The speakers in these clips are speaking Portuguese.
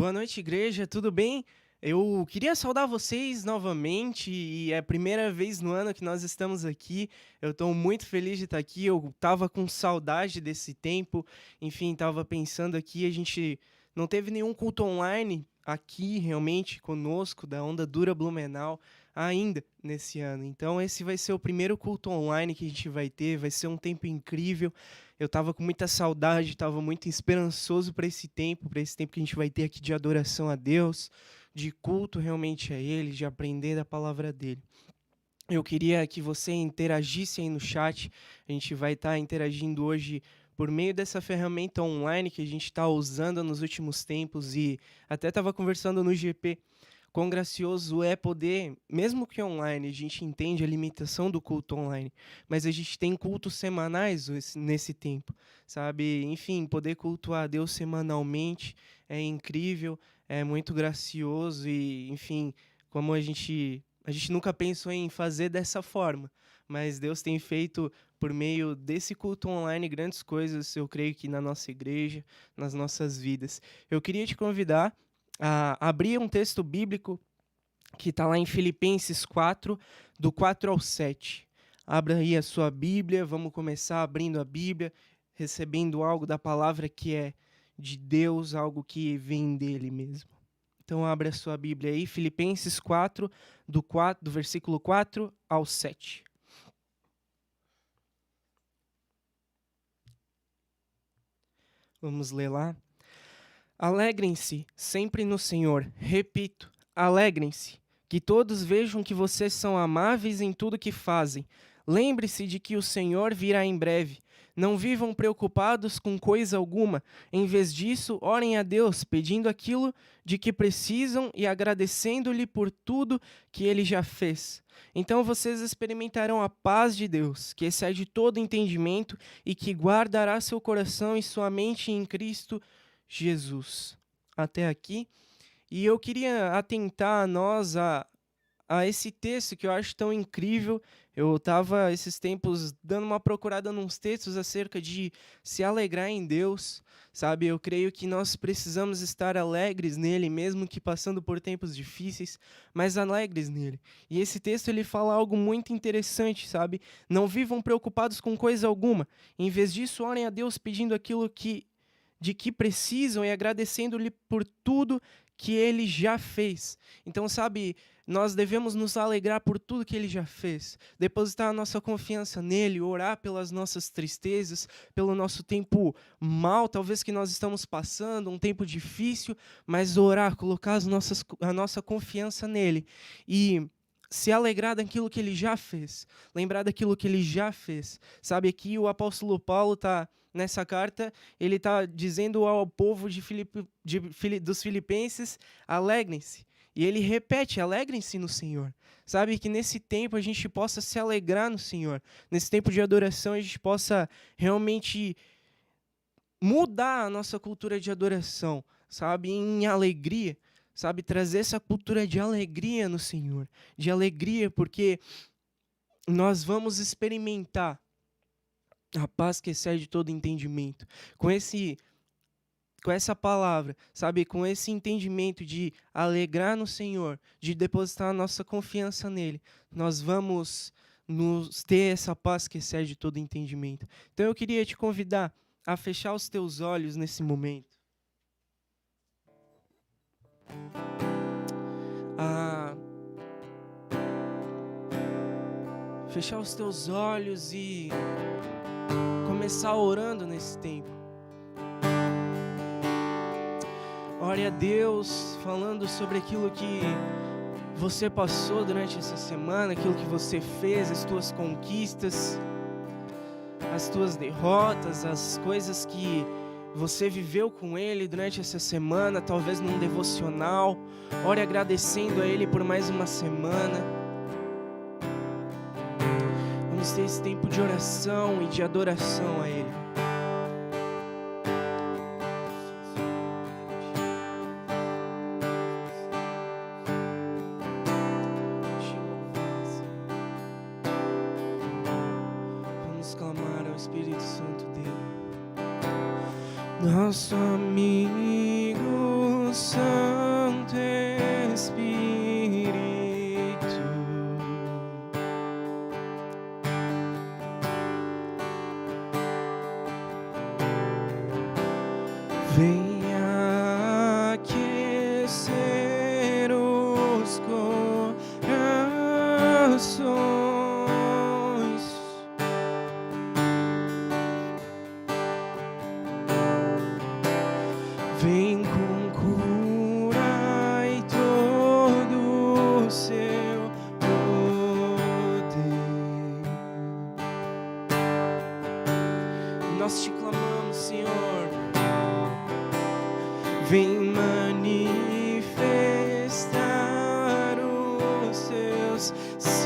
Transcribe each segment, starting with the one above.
Boa noite, igreja, tudo bem? Eu queria saudar vocês novamente e é a primeira vez no ano que nós estamos aqui. Eu estou muito feliz de estar aqui. Eu estava com saudade desse tempo. Enfim, estava pensando aqui, a gente não teve nenhum culto online aqui realmente conosco da Onda Dura Blumenau ainda nesse ano. Então esse vai ser o primeiro culto online que a gente vai ter. Vai ser um tempo incrível. Eu estava com muita saudade, estava muito esperançoso para esse tempo que a gente vai ter aqui de adoração a Deus, de culto realmente a Ele, de aprender da palavra dEle. Eu queria que você interagisse aí no chat. A gente vai estar interagindo hoje por meio dessa ferramenta online que a gente está usando nos últimos tempos e até estava conversando no GP. Quão gracioso é poder, mesmo que online, a gente entende a limitação do culto online, mas a gente tem cultos semanais nesse tempo, sabe? Enfim, poder cultuar a Deus semanalmente é incrível, é muito gracioso e, enfim, como a gente nunca pensou em fazer dessa forma, mas Deus tem feito por meio desse culto online grandes coisas, eu creio que na nossa igreja, nas nossas vidas. Eu queria te convidar a abrir um texto bíblico que está lá em Filipenses 4, do 4 ao 7. Abra aí a sua Bíblia, vamos começar abrindo a Bíblia, recebendo algo da palavra que é de Deus, algo que vem dele mesmo. Então abra a sua Bíblia aí, Filipenses 4, do versículo 4 ao 7. Vamos ler lá. Alegrem-se sempre no Senhor. Repito, alegrem-se. Que todos vejam que vocês são amáveis em tudo que fazem. Lembre-se de que o Senhor virá em breve. Não vivam preocupados com coisa alguma. Em vez disso, orem a Deus, pedindo aquilo de que precisam e agradecendo-lhe por tudo que ele já fez. Então vocês experimentarão a paz de Deus, que excede todo entendimento e que guardará seu coração e sua mente em Cristo Jesus. Até aqui. E eu queria atentar a esse texto que eu acho tão incrível. Eu estava esses tempos dando uma procurada nos textos acerca de se alegrar em Deus, sabe? Eu creio que nós precisamos estar alegres nele, mesmo que passando por tempos difíceis, mas alegres nele. E esse texto ele fala algo muito interessante, sabe? Não vivam preocupados com coisa alguma. Em vez disso, orem a Deus pedindo aquilo de que precisam e agradecendo-lhe por tudo que ele já fez. Então, sabe, nós devemos nos alegrar por tudo que ele já fez, depositar a nossa confiança nele, orar pelas nossas tristezas, pelo nosso tempo mal, talvez que nós estamos passando, um tempo difícil, mas orar, colocar a nossa confiança nele e se alegrar daquilo que ele já fez, lembrar daquilo que ele já fez. Sabe, aqui o apóstolo Paulo está, nessa carta, ele está dizendo ao povo dos filipenses, alegrem-se. E ele repete, alegrem-se no Senhor. Sabe, que nesse tempo a gente possa se alegrar no Senhor. Nesse tempo de adoração a gente possa realmente mudar a nossa cultura de adoração, sabe, em alegria. Sabe, trazer essa cultura de alegria no Senhor. De alegria, porque nós vamos experimentar a paz que excede todo entendimento. Com essa palavra, sabe, com esse entendimento de alegrar no Senhor, de depositar a nossa confiança nele, nós vamos nos ter essa paz que excede todo entendimento. Então eu queria te convidar a fechar os teus olhos nesse momento. A fechar os teus olhos e começar orando nesse tempo. Ore a Deus, falando sobre aquilo que você passou durante essa semana, aquilo que você fez, as tuas conquistas, as tuas derrotas, as coisas que você viveu com Ele durante essa semana, talvez num devocional. Ore agradecendo a Ele por mais uma semana. Vamos ter esse tempo de oração e de adoração a Ele. Vamos clamar ao Espírito Santo dele. Nosso amigo Santo Venha aquecer os corações. Vem com cura e todo o seu poder. Nós te clamamos, Senhor. Vem manifestar os seus sinais.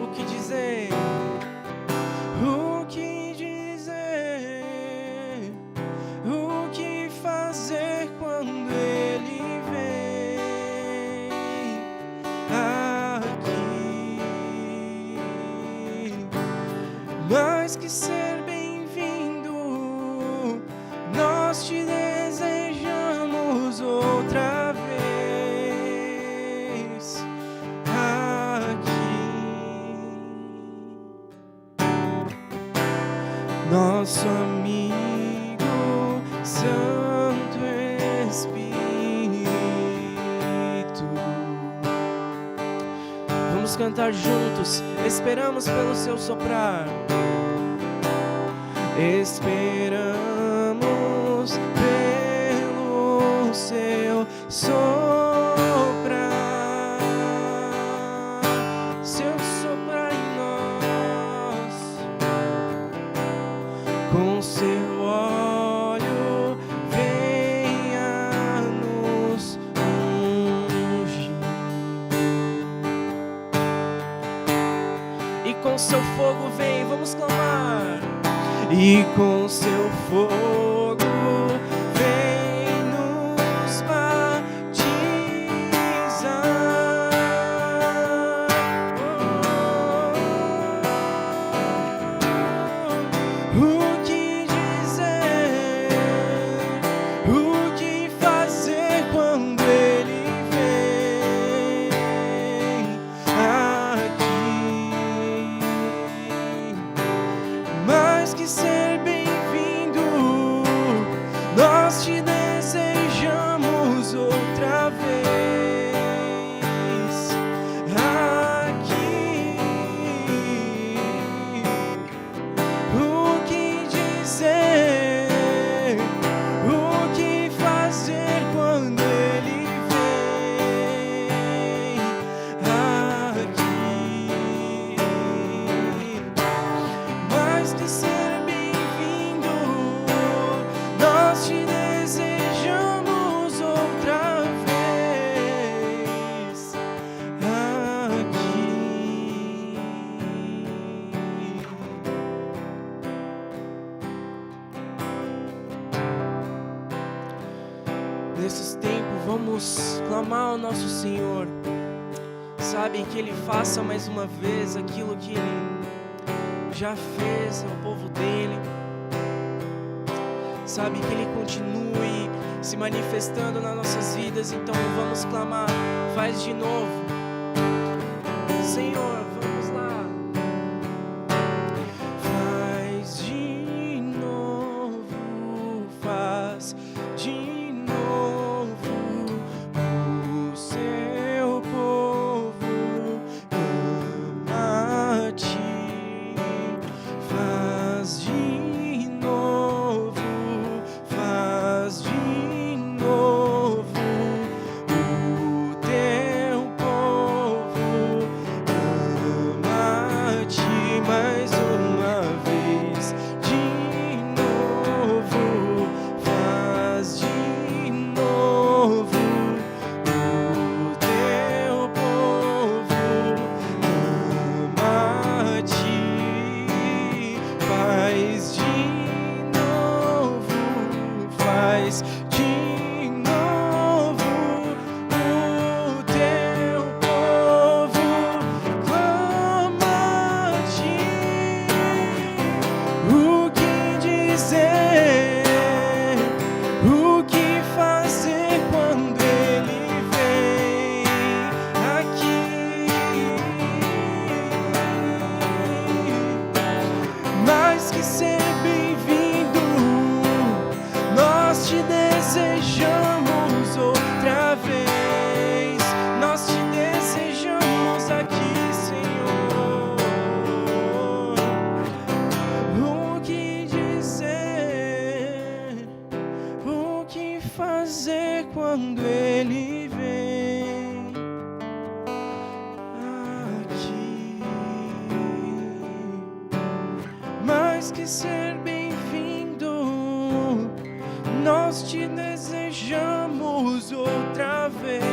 O que dizer? O que dizer? O que fazer quando Ele vem aqui? Mais que ser bem-vindo, nós te desejamos outra vez aqui. Nosso amigo Santo Espírito. Vamos cantar juntos. Esperamos pelo seu soprar. Esperamos pelo seu soprar. Seu soprar em nós. Com seu óleo venha nos ungir. E com seu fogo vem, vamos clamar. E com seu fogo vem nos batizar. O que dizer? O que fazer quando Ele vem aqui? Mais que ser bem-vindo, nós te desejamos outra vez aqui. O que dizer? O que fazer quando Ele vem aqui? Mais que ser bem-vindo, nós te desejamos outra vez aqui. Nesses tempos, vamos clamar ao nosso Senhor. Sabe, que Ele faça mais uma vez aquilo que Ele já fez ao povo dele. Sabe, que Ele continue se manifestando nas nossas vidas. Então vamos clamar. Faz de novo, Senhor, vamos lá. Faz de novo, faz de novo. O seu povo ama a ti. Faz de novo, faz de novo. O teu povo mais que ser bem-vindo, nós te desejamos outra vez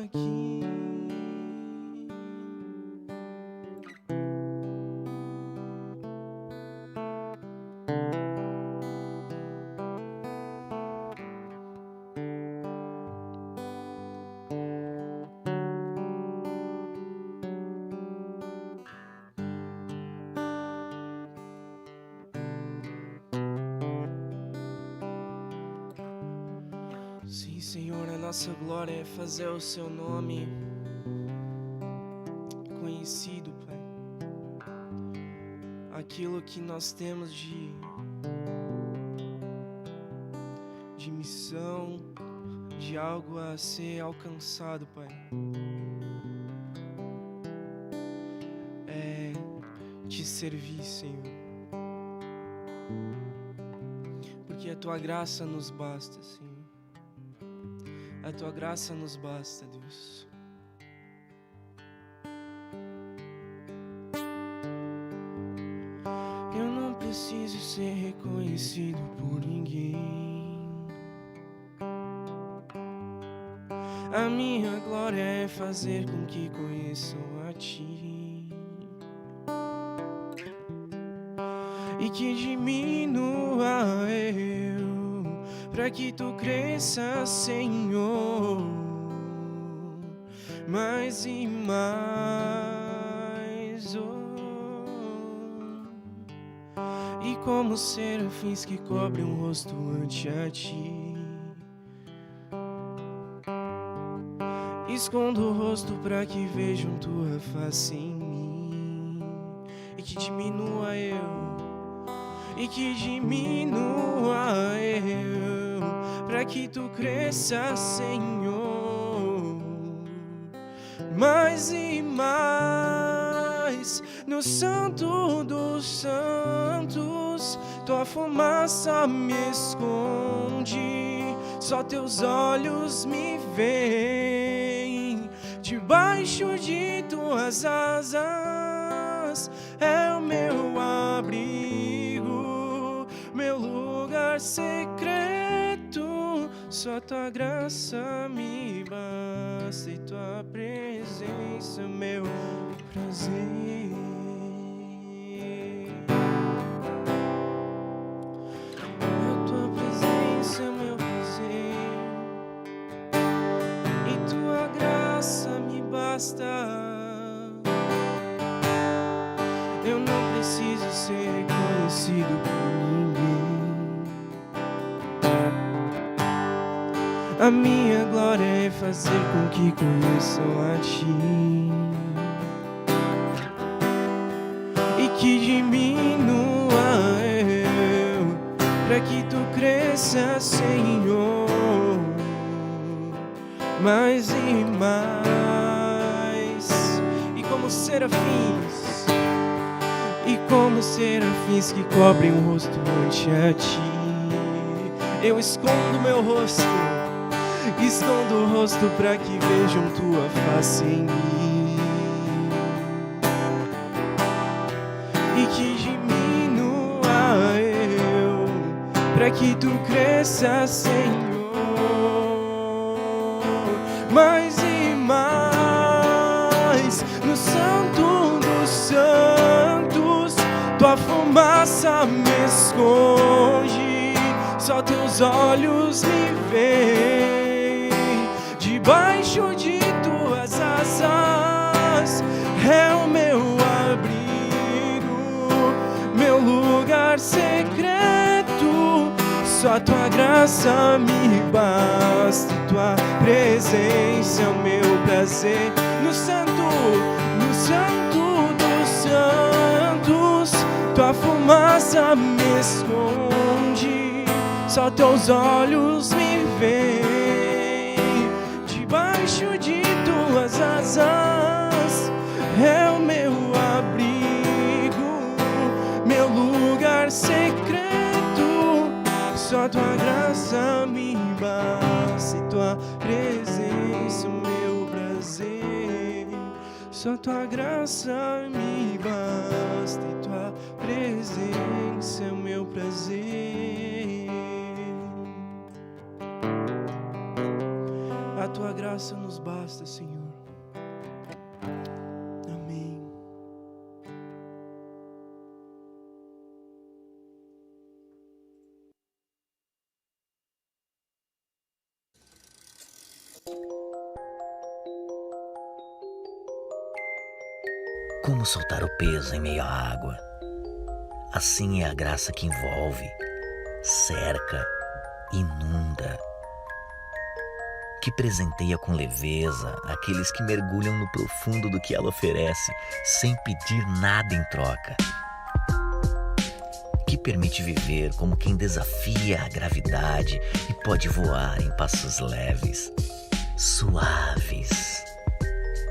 aqui. Sim, Senhor, a nossa glória é fazer o seu nome conhecido, Pai. Aquilo que nós temos de missão, de algo a ser alcançado, Pai, é te servir, Senhor. Porque a tua graça nos basta, Senhor. A tua graça nos basta, Deus. Eu não preciso ser reconhecido por ninguém. A minha glória é fazer com que conheçam a ti e que diminua eu, para que tu cresça, Senhor, mais e mais. E como serafins que cobrem o rosto ante a ti, escondo o rosto para que vejam tua face em mim, e que diminua eu, e que diminua eu, para que tu cresça, Senhor, mais e mais. No Santo dos Santos, tua fumaça me esconde, só teus olhos me veem. Debaixo de tuas asas é o meu abrigo, meu lugar secreto. Só tua graça me basta e tua presença meu prazer. A tua presença meu prazer e tua graça me basta. Eu não preciso ser reconhecido por ninguém. A minha glória é fazer com que conheçam a ti e que diminua eu, para que tu cresça, Senhor, mais e mais. E como serafins, que cobrem o rosto ante a ti, eu escondo meu rosto, escondo o rosto para que vejam tua face em mim, e que diminua eu, para que tu cresça, Senhor, mais e mais. No Santo dos Santos, tua fumaça me esconde, só teus olhos me veem. Debaixo de tuas asas é o meu abrigo, meu lugar secreto. Só tua graça me basta e tua presença é o meu prazer. No Santo dos Santos, tua fumaça me esconde, só teus olhos me veem. Debaixo de tuas asas é o meu abrigo, meu lugar secreto. Só tua graça me basta e tua presença o meu prazer. Só tua graça me basta e tua presença é o meu prazer. A tua graça nos basta, Senhor. Amém. Como soltar o peso em meio à água? Assim é a graça que envolve, cerca, inunda, que presenteia com leveza aqueles que mergulham no profundo do que ela oferece, sem pedir nada em troca. Que permite viver como quem desafia a gravidade e pode voar em passos leves, suaves,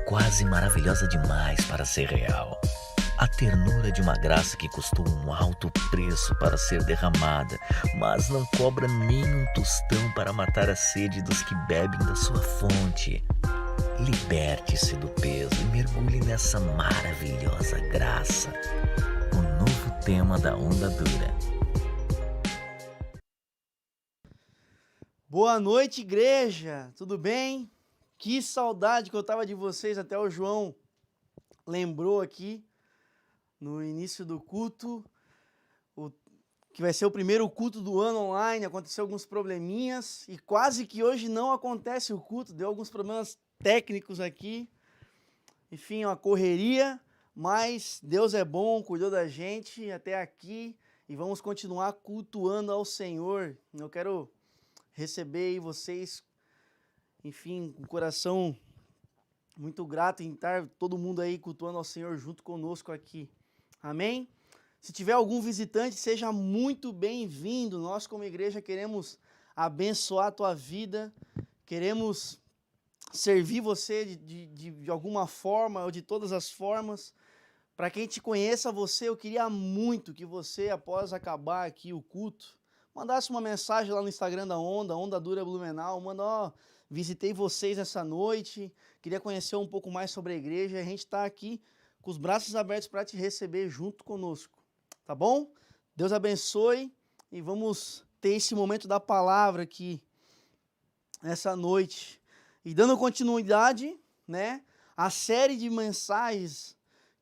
quase maravilhosa demais para ser real. A ternura de uma graça que custou um alto preço para ser derramada, mas não cobra nem um tostão para matar a sede dos que bebem da sua fonte. Liberte-se do peso e mergulhe nessa maravilhosa graça. O novo tema da Onda Dura. Boa noite, igreja! Tudo bem? Que saudade que eu tava de vocês, até o João lembrou aqui no início do culto, que vai ser o primeiro culto do ano online, aconteceu alguns probleminhas e quase que hoje não acontece o culto, deu alguns problemas técnicos aqui, enfim, uma correria, mas Deus é bom, cuidou da gente até aqui e vamos continuar cultuando ao Senhor. Eu quero receber aí vocês, enfim, com o coração muito grato em estar todo mundo aí cultuando ao Senhor junto conosco aqui. Amém? Se tiver algum visitante, seja muito bem-vindo. Nós, como igreja, queremos abençoar a tua vida, queremos servir você de alguma forma ou de todas as formas. Para quem te conheça você, eu queria muito que você, após acabar aqui o culto, mandasse uma mensagem lá no Instagram da Onda Dura Blumenau, manda, visitei vocês essa noite, queria conhecer um pouco mais sobre a igreja, a gente está aqui com os braços abertos para te receber junto conosco, tá bom? Deus abençoe e vamos ter esse momento da palavra aqui, essa noite. E dando continuidade, né, a série de mensagens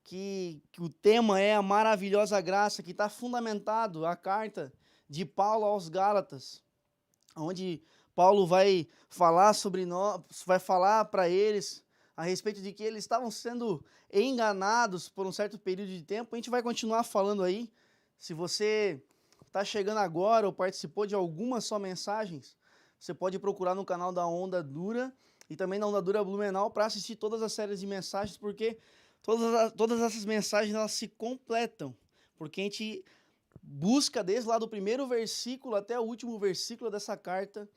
que o tema é a maravilhosa graça, que está fundamentado a carta de Paulo aos Gálatas, onde Paulo vai falar sobre nós, vai falar para eles a respeito de que eles estavam sendo enganados por um certo período de tempo. A gente vai continuar falando aí. Se você está chegando agora ou participou de algumas só mensagens, você pode procurar no canal da Onda Dura e também na Onda Dura Blumenau para assistir todas as séries de mensagens, porque todas essas mensagens elas se completam, porque a gente busca desde lá do primeiro versículo até o último versículo dessa carta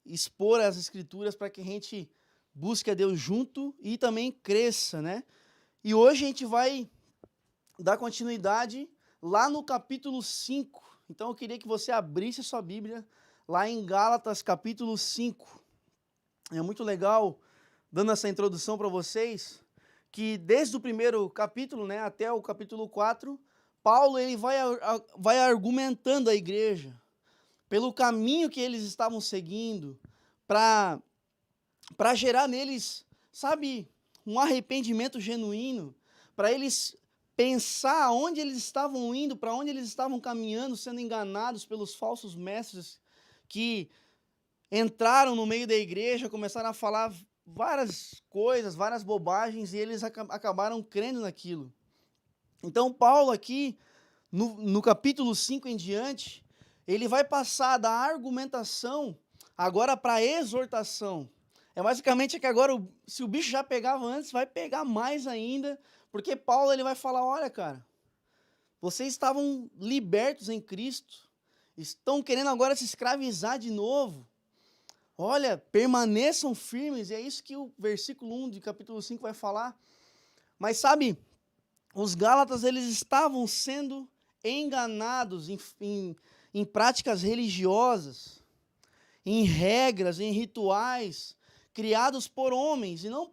expor as escrituras para que a gente busque a Deus junto e também cresça, né? E hoje a gente vai dar continuidade lá no capítulo 5. Então eu queria que você abrisse a sua Bíblia lá em Gálatas capítulo 5. É muito legal, dando essa introdução para vocês, que desde o primeiro capítulo, né, até o capítulo 4, Paulo ele vai argumentando a igreja pelo caminho que eles estavam seguindo para gerar neles, sabe, um arrependimento genuíno, para eles pensar aonde eles estavam indo, para onde eles estavam caminhando, sendo enganados pelos falsos mestres que entraram no meio da igreja, começaram a falar várias coisas, várias bobagens, e eles acabaram crendo naquilo. Então, Paulo aqui, no capítulo 5 em diante, ele vai passar da argumentação agora para a exortação. É basicamente que agora, se o bicho já pegava antes, vai pegar mais ainda, porque Paulo ele vai falar, olha, cara, vocês estavam libertos em Cristo, estão querendo agora se escravizar de novo. Olha, permaneçam firmes, e é isso que o versículo 1 de capítulo 5 vai falar. Mas sabe, os Gálatas eles estavam sendo enganados em práticas religiosas, em regras, em rituais, criados por homens e não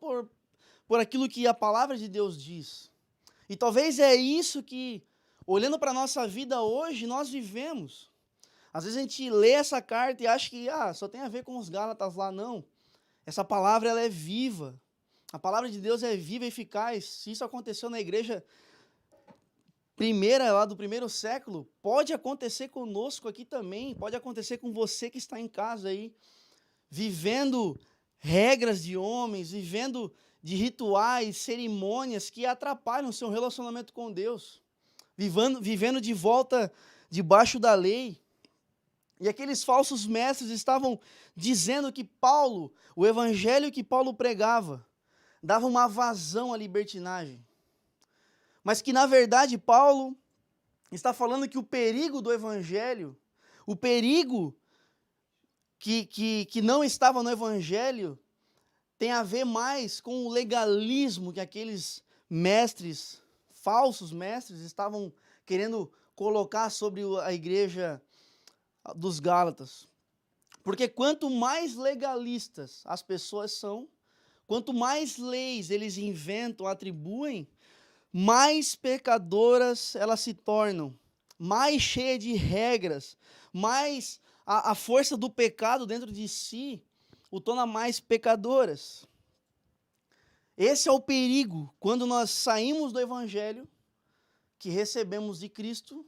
por aquilo que a palavra de Deus diz. E talvez é isso que, olhando para a nossa vida hoje, nós vivemos. Às vezes a gente lê essa carta e acha que só tem a ver com os Gálatas lá. Não. Essa palavra ela é viva. A palavra de Deus é viva e eficaz. Se isso aconteceu na igreja primeira, lá do primeiro século, pode acontecer conosco aqui também. Pode acontecer com você que está em casa aí, vivendo regras de homens, vivendo de rituais, cerimônias que atrapalham o seu relacionamento com Deus, vivendo de volta debaixo da lei. E aqueles falsos mestres estavam dizendo que Paulo, o evangelho que Paulo pregava, dava uma vazão à libertinagem. Mas que, na verdade, Paulo está falando que o perigo do evangelho, o perigo que não estava no evangelho, tem a ver mais com o legalismo que aqueles mestres, falsos mestres, estavam querendo colocar sobre a igreja dos Gálatas. Porque quanto mais legalistas as pessoas são, quanto mais leis eles inventam, atribuem, mais pecadoras elas se tornam, mais cheia de regras, mais a força do pecado dentro de si o torna mais pecadoras. Esse é o perigo quando nós saímos do evangelho que recebemos de Cristo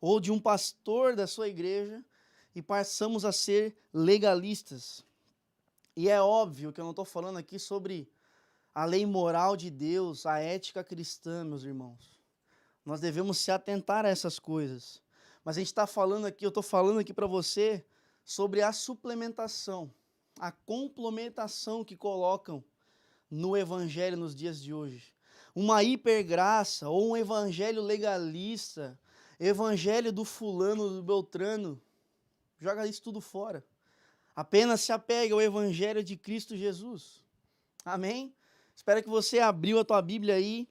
ou de um pastor da sua igreja e passamos a ser legalistas. E é óbvio que eu não estou falando aqui sobre a lei moral de Deus, a ética cristã, meus irmãos. Nós devemos se atentar a essas coisas. Mas a gente está falando aqui, eu estou falando aqui para você sobre a suplementação, a complementação que colocam no evangelho nos dias de hoje. Uma hipergraça ou um evangelho legalista, evangelho do fulano, do beltrano, joga isso tudo fora. Apenas se apega ao evangelho de Cristo Jesus. Amém? Espero que você abriu a tua Bíblia aí,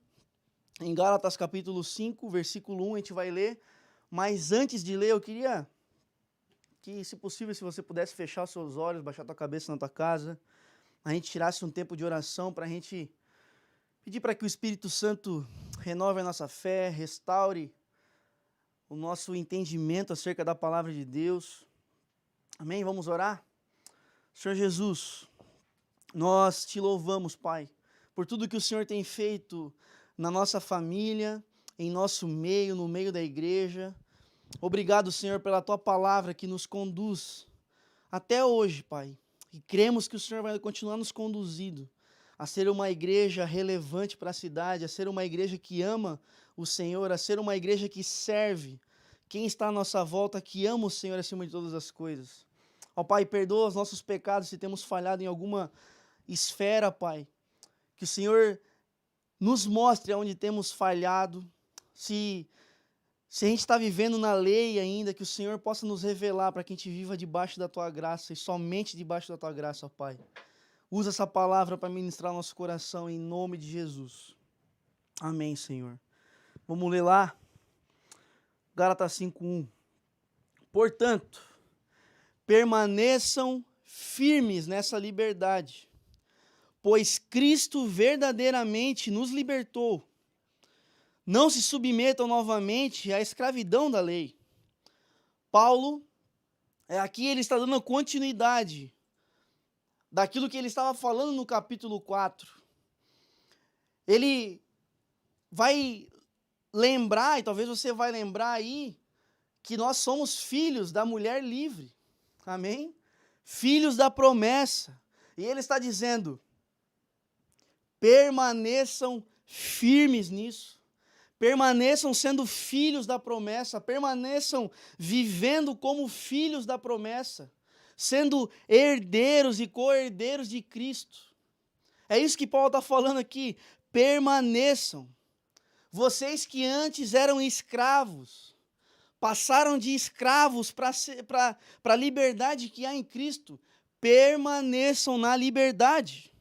em Gálatas capítulo 5, versículo 1, a gente vai ler. Mas antes de ler, eu queria que, se possível, se você pudesse fechar os seus olhos, baixar a tua cabeça na tua casa, a gente tirasse um tempo de oração para a gente pedir para que o Espírito Santo renove a nossa fé, restaure o nosso entendimento acerca da palavra de Deus. Amém? Vamos orar? Senhor Jesus, nós te louvamos, Pai, por tudo que o Senhor tem feito na nossa família, em nosso meio, no meio da igreja. Obrigado, Senhor, pela tua palavra que nos conduz até hoje, Pai. E cremos que o Senhor vai continuar nos conduzindo a ser uma igreja relevante para a cidade, a ser uma igreja que ama o Senhor, a ser uma igreja que serve quem está à nossa volta, que ama o Senhor acima de todas as coisas. Ó Pai, perdoa os nossos pecados se temos falhado em alguma esfera, Pai. Que o Senhor nos mostre onde temos falhado. Se a gente está vivendo na lei ainda, que o Senhor possa nos revelar para que a gente viva debaixo da Tua graça e somente debaixo da Tua graça, ó Pai. Usa essa palavra para ministrar nosso coração em nome de Jesus. Amém, Senhor. Vamos ler lá. Gálatas 5:1. Portanto, permaneçam firmes nessa liberdade, pois Cristo verdadeiramente nos libertou. Não se submetam novamente à escravidão da lei. Paulo, aqui ele está dando continuidade daquilo que ele estava falando no capítulo 4. Ele vai lembrar, e talvez você vai lembrar aí, que nós somos filhos da mulher livre. Amém? Filhos da promessa. E ele está dizendo, permaneçam firmes nisso. Permaneçam sendo filhos da promessa, permaneçam vivendo como filhos da promessa, sendo herdeiros e co-herdeiros de Cristo. É isso que Paulo está falando aqui, permaneçam. Vocês que antes eram escravos, passaram de escravos para a liberdade que há em Cristo, permaneçam na liberdade.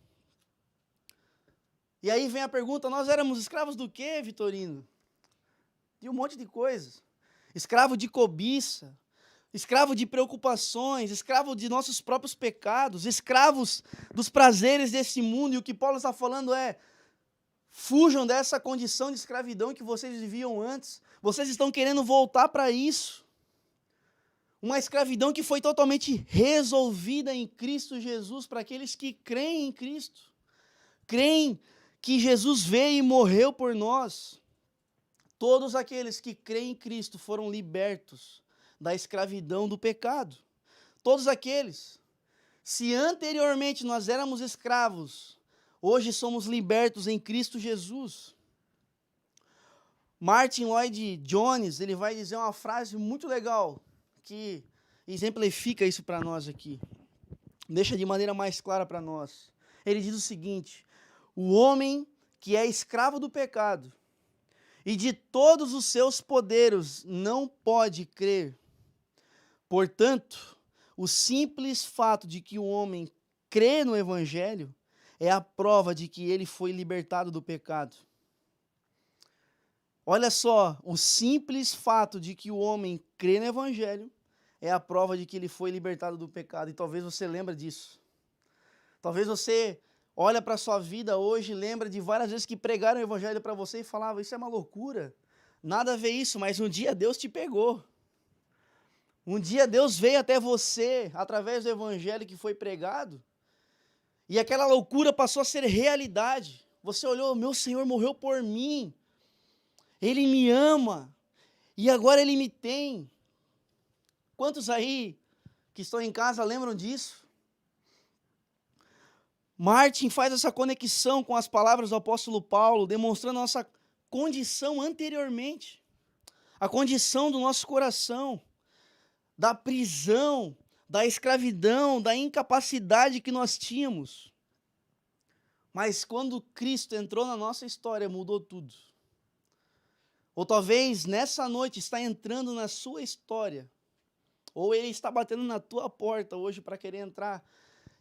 E aí vem a pergunta, nós éramos escravos do quê, Vitorino? De um monte de coisas. Escravo de cobiça, escravo de preocupações, escravo de nossos próprios pecados, escravos dos prazeres desse mundo. E o que Paulo está falando é: fujam dessa condição de escravidão que vocês viviam antes. Vocês estão querendo voltar para isso. Uma escravidão que foi totalmente resolvida em Cristo Jesus para aqueles que creem em Cristo. Creem que Jesus veio e morreu por nós. Todos aqueles que creem em Cristo foram libertos da escravidão do pecado. Todos aqueles. Se anteriormente nós éramos escravos, hoje somos libertos em Cristo Jesus. Martin Lloyd Jones, ele vai dizer uma frase muito legal que exemplifica isso para nós aqui. Deixa de maneira mais clara para nós. Ele diz o seguinte: o homem que é escravo do pecado e de todos os seus poderes não pode crer. Portanto, o simples fato de que o homem crê no Evangelho é a prova de que ele foi libertado do pecado. Olha só, o simples fato de que o homem crê no Evangelho é a prova de que ele foi libertado do pecado. E talvez você lembre disso. Talvez você olha para a sua vida hoje e lembra de várias vezes que pregaram o Evangelho para você e falavam: isso é uma loucura, nada a ver isso, mas um dia Deus te pegou. Um dia Deus veio até você através do Evangelho que foi pregado e aquela loucura passou a ser realidade. Você olhou: meu Senhor morreu por mim, Ele me ama e agora Ele me tem. Quantos aí que estão em casa lembram disso? Martin faz essa conexão com as palavras do apóstolo Paulo, demonstrando a nossa condição anteriormente, a condição do nosso coração, da prisão, da escravidão, da incapacidade que nós tínhamos. Mas quando Cristo entrou na nossa história, mudou tudo. Ou talvez nessa noite está entrando na sua história, ou Ele está batendo na tua porta hoje para querer entrar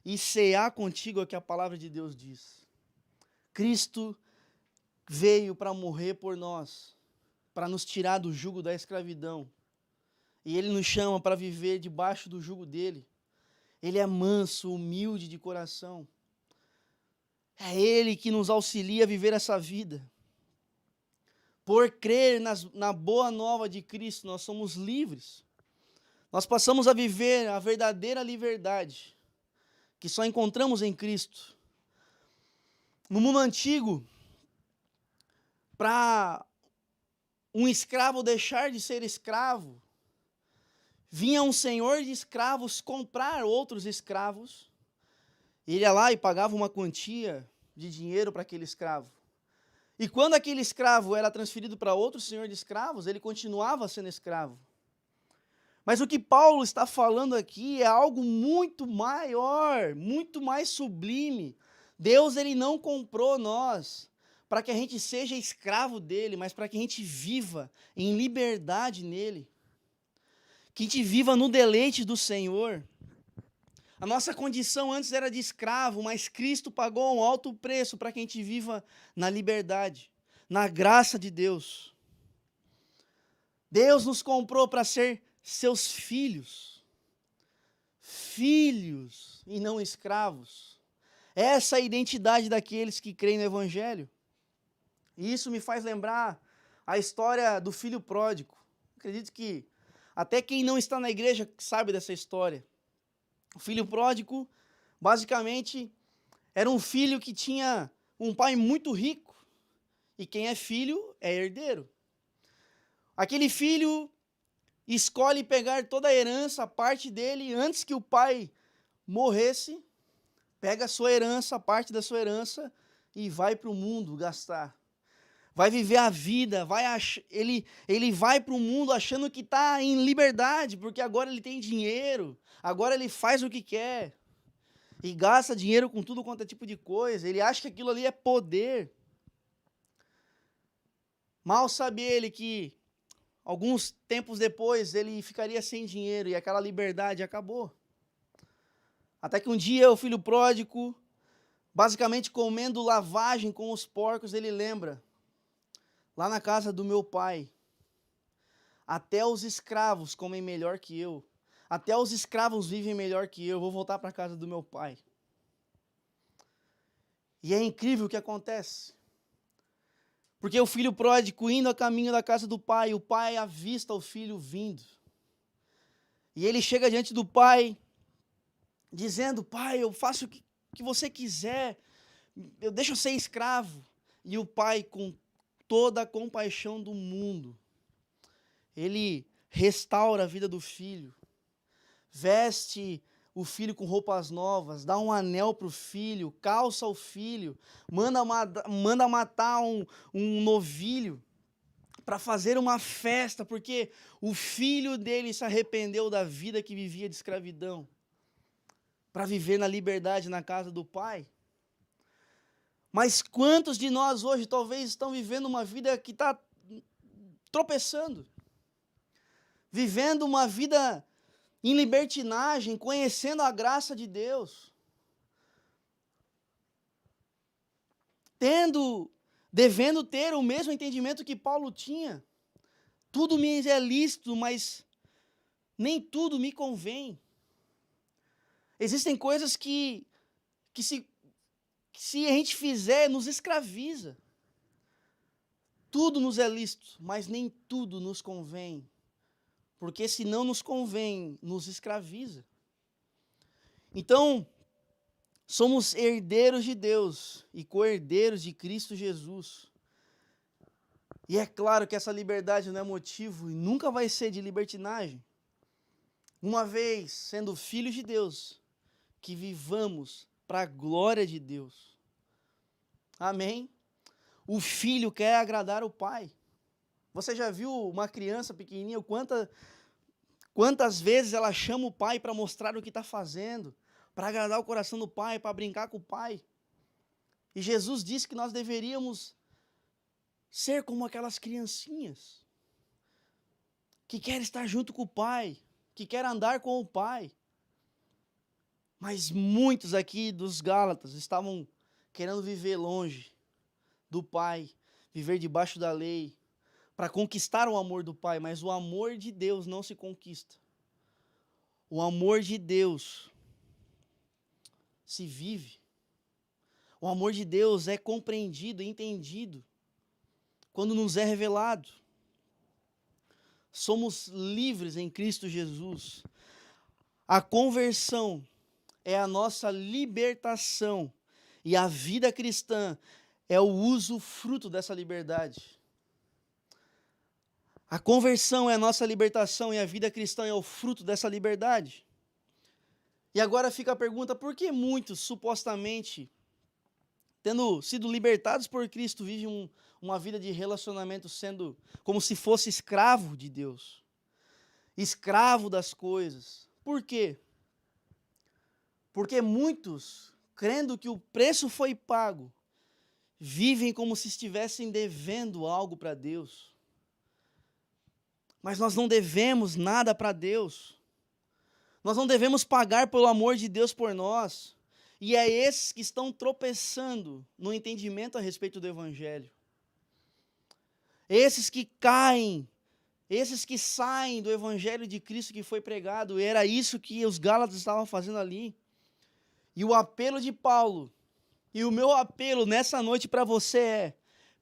e cear contigo, é o que a palavra de Deus diz. Cristo veio para morrer por nós, para nos tirar do jugo da escravidão. E Ele nos chama para viver debaixo do jugo dEle. Ele é manso, humilde de coração. É Ele que nos auxilia a viver essa vida. Por crer na boa nova de Cristo, nós somos livres. Nós passamos a viver a verdadeira liberdade, que só encontramos em Cristo. No mundo antigo, para um escravo deixar de ser escravo, vinha um senhor de escravos comprar outros escravos. Ele ia lá e pagava uma quantia de dinheiro para aquele escravo. E quando aquele escravo era transferido para outro senhor de escravos, ele continuava sendo escravo. Mas o que Paulo está falando aqui é algo muito maior, muito mais sublime. Deus, Ele não comprou nós para que a gente seja escravo dEle, mas para que a gente viva em liberdade nele. Que a gente viva no deleite do Senhor. A nossa condição antes era de escravo, mas Cristo pagou um alto preço para que a gente viva na liberdade, na graça de Deus. Deus nos comprou para ser seus filhos, filhos e não escravos. Essa é a identidade daqueles que creem no Evangelho. E isso me faz lembrar a história do filho pródigo. Acredito que até quem não está na igreja sabe dessa história. O filho pródigo, basicamente, era um filho que tinha um pai muito rico. E quem é filho é herdeiro. Aquele filho escolhe pegar toda a herança, a parte dele, antes que o pai morresse, pega a sua herança, a parte da sua herança, e vai para o mundo gastar. Vai viver a vida, ele vai para o mundo achando que está em liberdade, porque agora ele tem dinheiro, agora ele faz o que quer, e gasta dinheiro com tudo quanto é tipo de coisa, ele acha que aquilo ali é poder. Mal sabe ele que alguns tempos depois ele ficaria sem dinheiro e aquela liberdade acabou. Até que um dia o filho pródigo, basicamente comendo lavagem com os porcos, ele lembra: lá na casa do meu pai, até os escravos comem melhor que eu. Até os escravos vivem melhor que eu vou voltar para a casa do meu pai. E é incrível o que acontece. Porque o filho pródigo indo a caminho da casa do pai, o pai avista o filho vindo. E ele chega diante do pai, dizendo: pai, eu faço o que você quiser, eu deixo eu ser escravo. E o pai, com toda a compaixão do mundo, ele restaura a vida do filho, veste o filho com roupas novas, dá um anel para o filho, calça o filho, manda matar um novilho para fazer uma festa, porque o filho dele se arrependeu da vida que vivia de escravidão, para viver na liberdade na casa do pai. Mas quantos de nós hoje talvez estão vivendo uma vida que está tropeçando, vivendo uma vida em libertinagem, conhecendo a graça de Deus, devendo ter o mesmo entendimento que Paulo tinha. Tudo me é lícito, mas nem tudo me convém. Existem coisas que se a gente fizer, nos escraviza. Tudo nos é lícito, mas nem tudo nos convém. Porque se não nos convém, nos escraviza. Então, somos herdeiros de Deus e co-herdeiros de Cristo Jesus. E é claro que essa liberdade não é motivo e nunca vai ser de libertinagem. Uma vez sendo filhos de Deus, que vivamos para a glória de Deus. Amém? O filho quer agradar o pai. Você já viu uma criança pequenininha, quantas vezes ela chama o pai para mostrar o que está fazendo, para agradar o coração do pai, para brincar com o pai. E Jesus disse que nós deveríamos ser como aquelas criancinhas, que querem estar junto com o pai, que querem andar com o pai. Mas muitos aqui dos Gálatas estavam querendo viver longe do pai, viver debaixo da lei, para conquistar o amor do pai, mas o amor de Deus não se conquista. O amor de Deus se vive. O amor de Deus é compreendido, entendido, quando nos é revelado. Somos livres em Cristo Jesus. A conversão é a nossa libertação, e a vida cristã é o usufruto dessa liberdade. A conversão é a nossa libertação e a vida cristã é o fruto dessa liberdade. E agora fica a pergunta: por que muitos, supostamente, tendo sido libertados por Cristo, vivem uma vida de relacionamento sendo como se fosse escravo de Deus, escravo das coisas? Por quê? Porque muitos, crendo que o preço foi pago, vivem como se estivessem devendo algo para Deus. Mas nós não devemos nada para Deus. Nós não devemos pagar pelo amor de Deus por nós. E é esses que estão tropeçando no entendimento a respeito do Evangelho. Esses que caem, esses que saem do Evangelho de Cristo que foi pregado. E era isso que os Gálatas estavam fazendo ali. E o apelo de Paulo, e o meu apelo nessa noite para você é: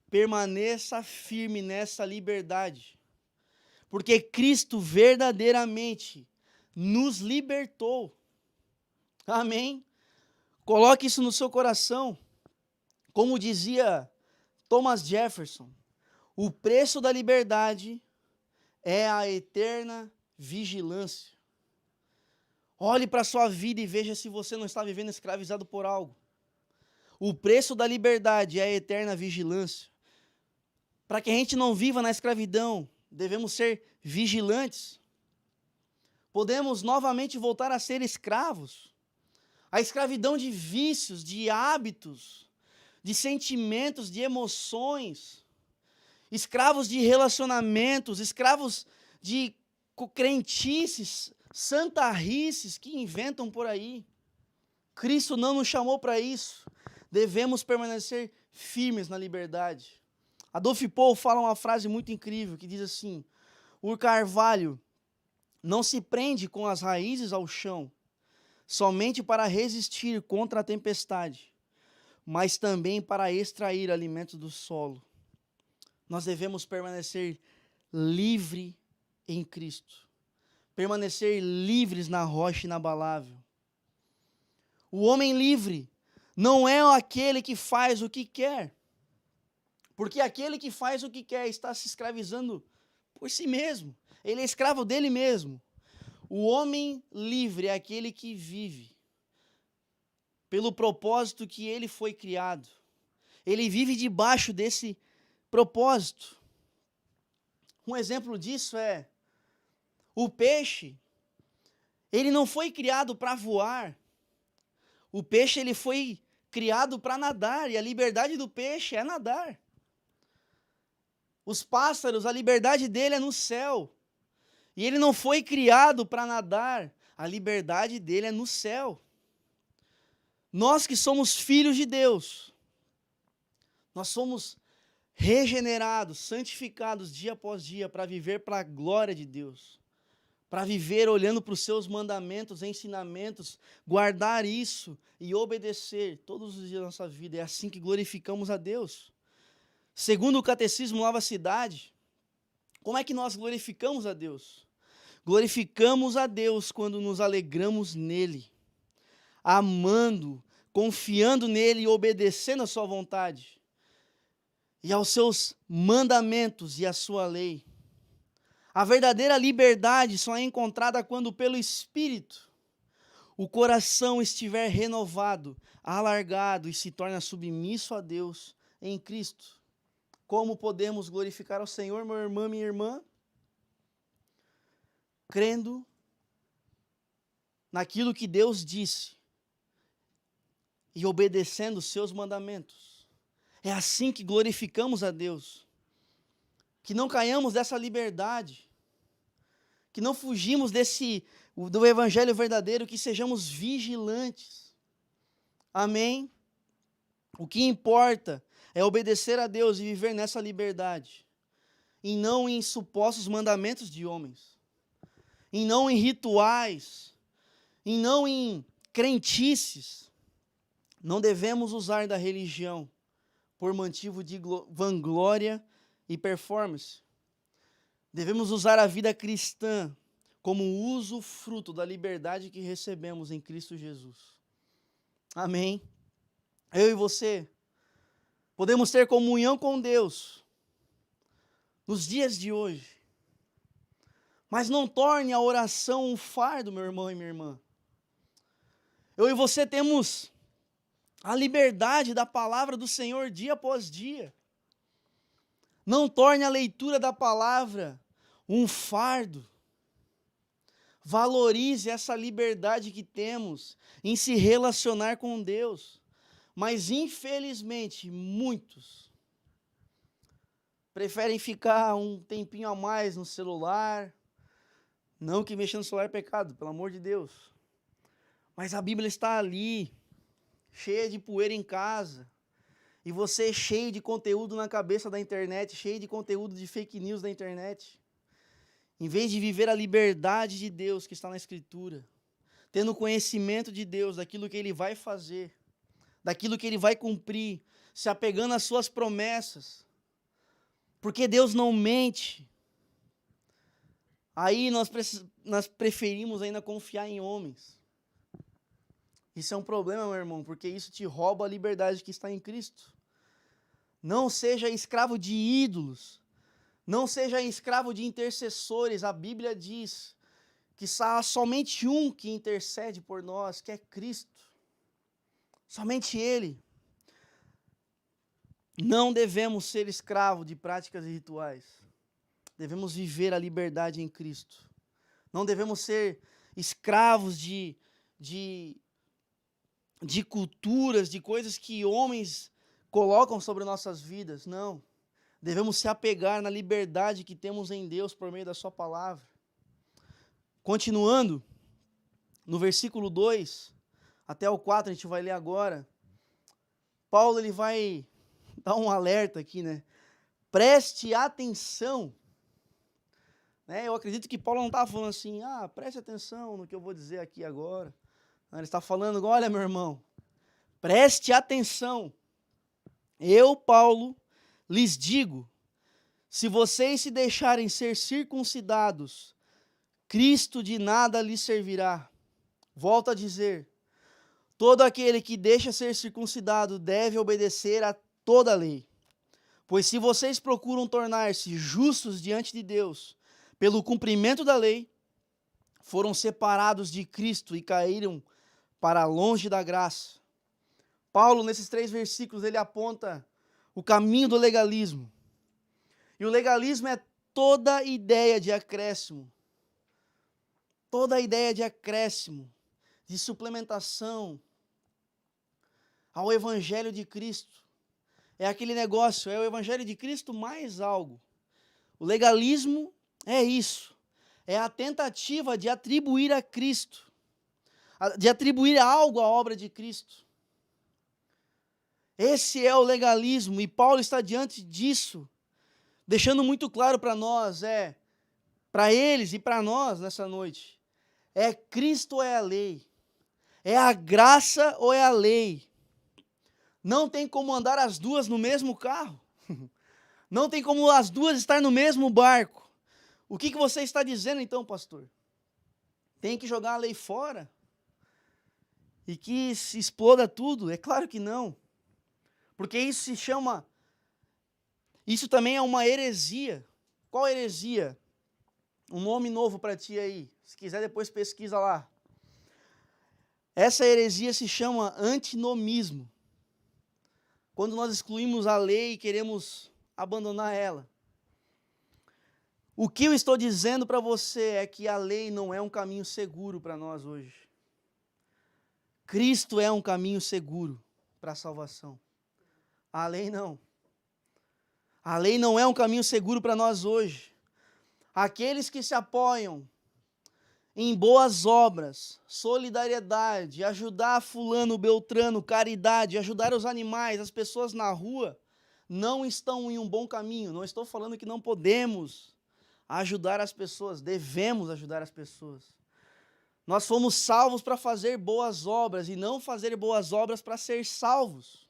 permaneça firme nessa liberdade. Porque Cristo verdadeiramente nos libertou. Amém? Coloque isso no seu coração. Como dizia Thomas Jefferson, o preço da liberdade é a eterna vigilância. Olhe para a sua vida e veja se você não está vivendo escravizado por algo. O preço da liberdade é a eterna vigilância. Para que a gente não viva na escravidão, devemos ser vigilantes. Podemos novamente voltar a ser escravos. A escravidão de vícios, de hábitos, de sentimentos, de emoções. Escravos de relacionamentos, escravos de crentices, santarrices que inventam por aí. Cristo não nos chamou para isso. Devemos permanecer firmes na liberdade. Adolf Paul fala uma frase muito incrível que diz assim: o carvalho não se prende com as raízes ao chão, somente para resistir contra a tempestade, mas também para extrair alimentos do solo. Nós devemos permanecer livre em Cristo, permanecer livres na rocha inabalável. O homem livre não é aquele que faz o que quer, porque aquele que faz o que quer está se escravizando por si mesmo. Ele é escravo dele mesmo. O homem livre é aquele que vive pelo propósito que ele foi criado. Ele vive debaixo desse propósito. Um exemplo disso é o peixe. Ele não foi criado para voar. O peixe ele foi criado para nadar, e a liberdade do peixe é nadar. Os pássaros, a liberdade dele é no céu. E ele não foi criado para nadar, a liberdade dele é no céu. Nós que somos filhos de Deus, nós somos regenerados, santificados dia após dia para viver para a glória de Deus. Para viver olhando para os seus mandamentos, ensinamentos, guardar isso e obedecer todos os dias da nossa vida. É assim que glorificamos a Deus. Segundo o Catecismo Nova Cidade, como é que nós glorificamos a Deus? Glorificamos a Deus quando nos alegramos nele, amando, confiando nele e obedecendo a sua vontade, e aos seus mandamentos e à sua lei. A verdadeira liberdade só é encontrada quando, pelo Espírito, o coração estiver renovado, alargado e se torna submisso a Deus em Cristo. Como podemos glorificar ao Senhor, meu irmão, minha irmã? Crendo naquilo que Deus disse e obedecendo os seus mandamentos. É assim que glorificamos a Deus. Que não caiamos dessa liberdade, que não fugimos do evangelho verdadeiro, que sejamos vigilantes. Amém? O que importa é obedecer a Deus e viver nessa liberdade, e não em supostos mandamentos de homens, e não em rituais, e não em crentices. Não devemos usar da religião por motivo de vanglória e performance. Devemos usar a vida cristã como uso fruto da liberdade que recebemos em Cristo Jesus. Amém? Eu e você podemos ter comunhão com Deus nos dias de hoje, mas não torne a oração um fardo, meu irmão e minha irmã. Eu e você temos a liberdade da palavra do Senhor dia após dia. Não torne a leitura da palavra um fardo. Valorize essa liberdade que temos em se relacionar com Deus. Mas, infelizmente, muitos preferem ficar um tempinho a mais no celular. Não que mexer no celular é pecado, pelo amor de Deus. Mas a Bíblia está ali, cheia de poeira em casa. E você cheio de conteúdo na cabeça da internet, cheio de conteúdo de fake news da internet. Em vez de viver a liberdade de Deus que está na Escritura, tendo conhecimento de Deus, daquilo que Ele vai fazer, daquilo que Ele vai cumprir, se apegando às suas promessas, porque Deus não mente. Aí nós preferimos ainda confiar em homens. Isso é um problema, meu irmão, porque isso te rouba a liberdade que está em Cristo. Não seja escravo de ídolos, não seja escravo de intercessores. A Bíblia diz que há somente um que intercede por nós, que é Cristo. Somente Ele. Não devemos ser escravos de práticas e rituais. Devemos viver a liberdade em Cristo. Não devemos ser escravos de culturas, de coisas que homens colocam sobre nossas vidas. Não. Devemos se apegar na liberdade que temos em Deus por meio da sua palavra. Continuando, no versículo 2 até o 4, a gente vai ler agora. Paulo ele vai dar um alerta aqui, né? Preste atenção né? Eu acredito que Paulo não estava falando assim, preste atenção no que eu vou dizer aqui agora. Não, ele está falando, olha, meu irmão, preste atenção. Eu, Paulo, lhes digo, se vocês se deixarem ser circuncidados, Cristo de nada lhes servirá. Volto a dizer, todo aquele que deixa ser circuncidado deve obedecer a toda a lei. Pois se vocês procuram tornar-se justos diante de Deus pelo cumprimento da lei, foram separados de Cristo e caíram para longe da graça. Paulo, nesses 3 versículos, ele aponta o caminho do legalismo. E o legalismo é toda ideia de acréscimo. Toda ideia de acréscimo, de suplementação ao Evangelho de Cristo. É aquele negócio, é o Evangelho de Cristo mais algo. O legalismo é isso. É a tentativa de atribuir a Cristo, de atribuir algo à obra de Cristo. Esse é o legalismo, e Paulo está diante disso, deixando muito claro para nós, para eles e para nós nessa noite, é Cristo ou é a lei? É a graça ou é a lei? Não tem como andar as duas no mesmo carro. Não tem como as duas estar no mesmo barco. O que você está dizendo então, pastor? Tem que jogar a lei fora? E que se exploda tudo? É claro que não. Porque isso também é uma heresia. Qual heresia? Um nome novo para ti aí. Se quiser depois pesquisa lá. Essa heresia se chama antinomismo. Quando nós excluímos a lei e queremos abandonar ela. O que eu estou dizendo para você é que a lei não é um caminho seguro para nós hoje. Cristo é um caminho seguro para a salvação. A lei não. A lei não é um caminho seguro para nós hoje. Aqueles que se apoiam em boas obras, solidariedade, ajudar fulano, beltrano, caridade, ajudar os animais, as pessoas na rua, não estão em um bom caminho. Não estou falando que não podemos ajudar as pessoas, devemos ajudar as pessoas. Nós fomos salvos para fazer boas obras e não fazer boas obras para ser salvos.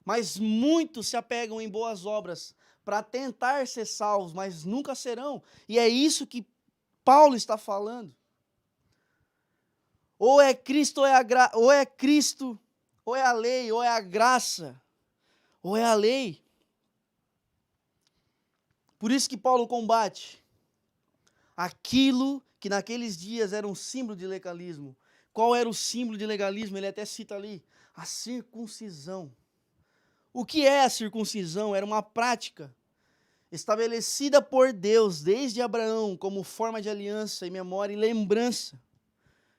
Mas muitos se apegam em boas obras para tentar ser salvos, mas nunca serão. E é isso que Paulo está falando. Ou é Cristo, ou é Cristo, ou é a lei, ou é a graça, ou é a lei. Por isso que Paulo combate aquilo que naqueles dias era um símbolo de legalismo. Qual era o símbolo de legalismo? Ele até cita ali, a circuncisão. O que é a circuncisão? Era uma prática estabelecida por Deus desde Abraão como forma de aliança e memória e lembrança,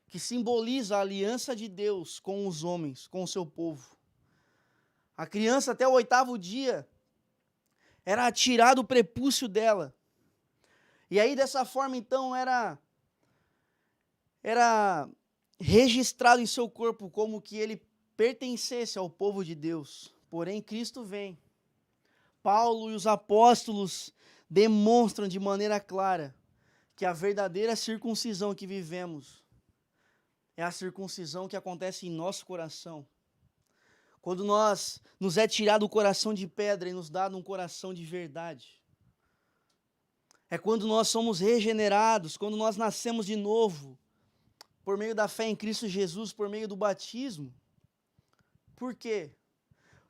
que simboliza a aliança de Deus com os homens, com o seu povo. A criança até o 8º dia era tirado o prepúcio dela. E aí dessa forma então era registrado em seu corpo como que ele pertencesse ao povo de Deus. Porém Cristo vem. Paulo e os apóstolos demonstram de maneira clara que a verdadeira circuncisão que vivemos é a circuncisão que acontece em nosso coração. Quando nos é tirado o coração de pedra e nos dado um coração de verdade. É quando nós somos regenerados, quando nós nascemos de novo, por meio da fé em Cristo Jesus, por meio do batismo. Por quê?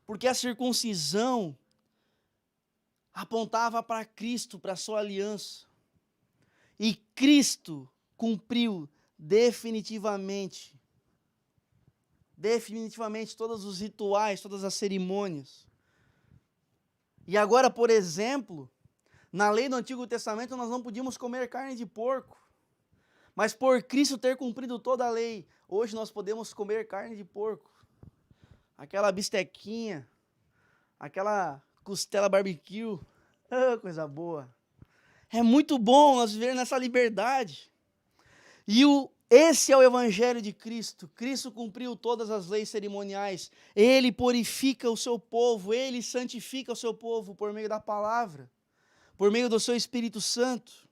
Porque a circuncisão apontava para Cristo, para a sua aliança. E Cristo cumpriu definitivamente todos os rituais, todas as cerimônias. E agora, por exemplo, na lei do Antigo Testamento nós não podíamos comer carne de porco. Mas por Cristo ter cumprido toda a lei, hoje nós podemos comer carne de porco. Aquela bistequinha, aquela costela barbecue, coisa boa. É muito bom nós vivermos nessa liberdade. E esse é o Evangelho de Cristo. Cristo cumpriu todas as leis cerimoniais. Ele purifica o seu povo, ele santifica o seu povo por meio da palavra, por meio do seu Espírito Santo.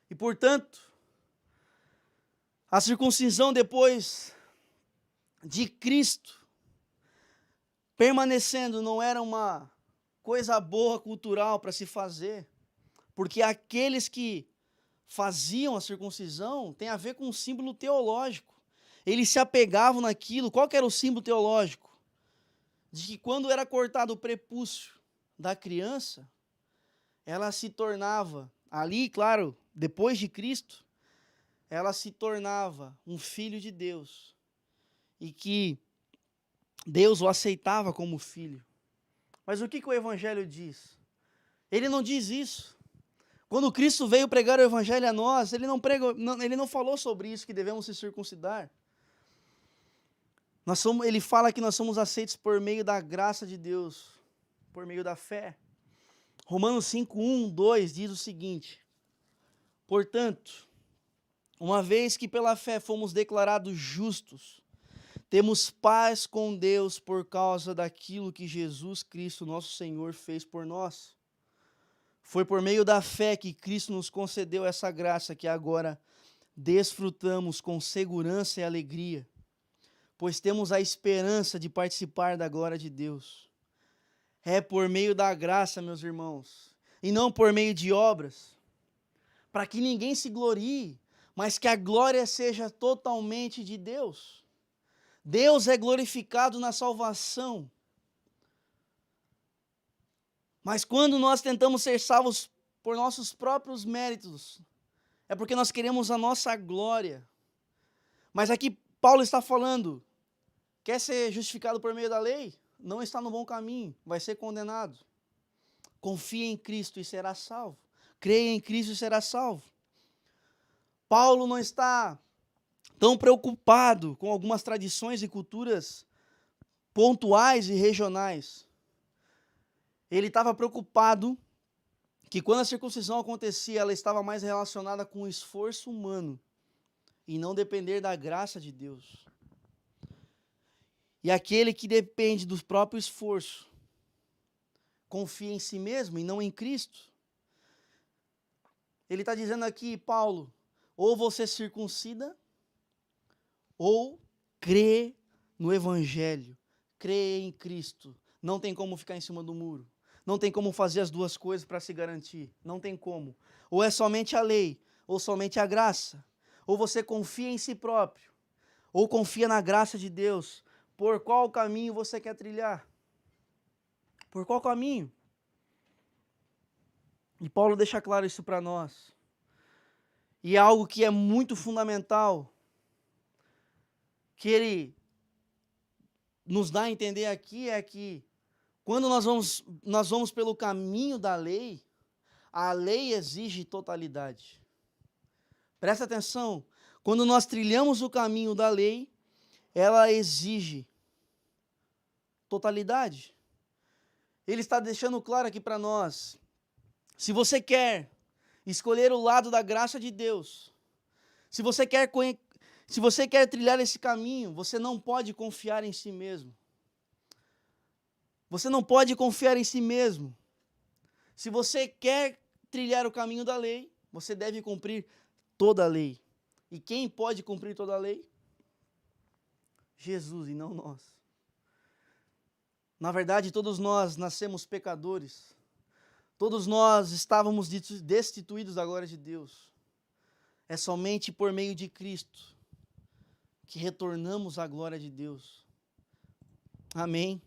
E, portanto, a circuncisão depois de Cristo permanecendo não era uma coisa boa cultural para se fazer, porque aqueles que faziam a circuncisão tem a ver com um símbolo teológico. Eles se apegavam naquilo. Qual que era o símbolo teológico? De que quando era cortado o prepúcio da criança, ela se tornava, ali, claro, depois de Cristo, ela se tornava um filho de Deus. E que Deus o aceitava como filho. Mas o que o Evangelho diz? Ele não diz isso. Quando Cristo veio pregar o Evangelho a nós, ele não falou sobre isso, que devemos se circuncidar. Ele fala que nós somos aceitos por meio da graça de Deus, por meio da fé. Romanos 5, 1, 2 diz o seguinte: portanto, uma vez que pela fé fomos declarados justos, temos paz com Deus por causa daquilo que Jesus Cristo, nosso Senhor, fez por nós. Foi por meio da fé que Cristo nos concedeu essa graça que agora desfrutamos com segurança e alegria, pois temos a esperança de participar da glória de Deus. É por meio da graça, meus irmãos, e não por meio de obras, para que ninguém se glorie, mas que a glória seja totalmente de Deus. Deus é glorificado na salvação. Mas quando nós tentamos ser salvos por nossos próprios méritos, é porque nós queremos a nossa glória. Mas aqui Paulo está falando, quer ser justificado por meio da lei? Não está no bom caminho, vai ser condenado. Confie em Cristo e será salvo. Creia em Cristo e será salvo. Paulo não está tão preocupado com algumas tradições e culturas pontuais e regionais. Ele estava preocupado que quando a circuncisão acontecia, ela estava mais relacionada com o esforço humano e não depender da graça de Deus. E aquele que depende do próprio esforço, confia em si mesmo e não em Cristo. Ele está dizendo aqui, Paulo, ou você circuncida, ou crê no Evangelho, crê em Cristo. Não tem como ficar em cima do muro. Não tem como fazer as duas coisas para se garantir. Não tem como. Ou é somente a lei, ou somente a graça. Ou você confia em si próprio, ou confia na graça de Deus. Por qual caminho você quer trilhar? Por qual caminho? E Paulo deixa claro isso para nós. E é algo que é muito fundamental, que ele nos dá a entender aqui, é que quando nós vamos pelo caminho da lei, a lei exige totalidade. Presta atenção, quando nós trilhamos o caminho da lei, ela exige totalidade. Ele está deixando claro aqui para nós, se você quer escolher o lado da graça de Deus, se você quer trilhar esse caminho, você não pode confiar em si mesmo. Você não pode confiar em si mesmo. Se você quer trilhar o caminho da lei, você deve cumprir toda a lei. E quem pode cumprir toda a lei? Jesus e não nós. Na verdade, todos nós nascemos pecadores. Todos nós estávamos destituídos da glória de Deus. É somente por meio de Cristo que retornamos à glória de Deus. Amém?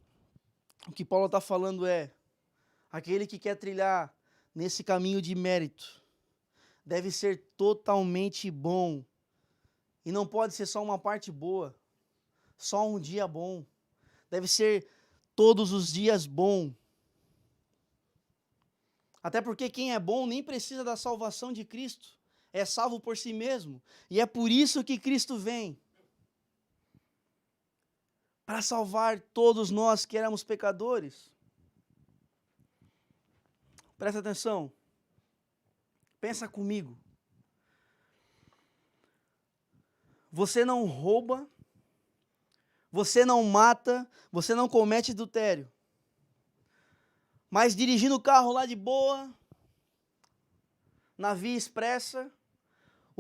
O que Paulo está falando é, aquele que quer trilhar nesse caminho de mérito, deve ser totalmente bom. E não pode ser só uma parte boa, só um dia bom. Deve ser todos os dias bom. Até porque quem é bom nem precisa da salvação de Cristo, é salvo por si mesmo. E é por isso que Cristo vem. Para salvar todos nós que éramos pecadores. Presta atenção. Pensa comigo. Você não rouba, você não mata, você não comete adultério. Mas dirigindo o carro lá de boa, na via expressa,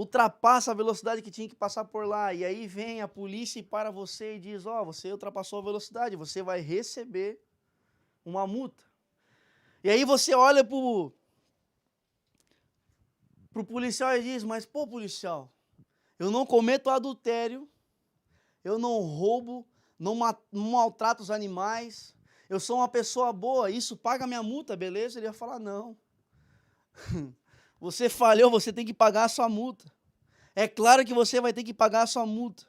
ultrapassa a velocidade que tinha que passar por lá, e aí vem a polícia e para você e diz, você ultrapassou a velocidade, você vai receber uma multa. E aí você olha pro policial e diz, mas pô, policial, eu não cometo adultério, eu não roubo, não maltrato os animais, eu sou uma pessoa boa, isso paga minha multa, beleza? Ele ia falar, não. Você falhou, você tem que pagar a sua multa. É claro que você vai ter que pagar a sua multa.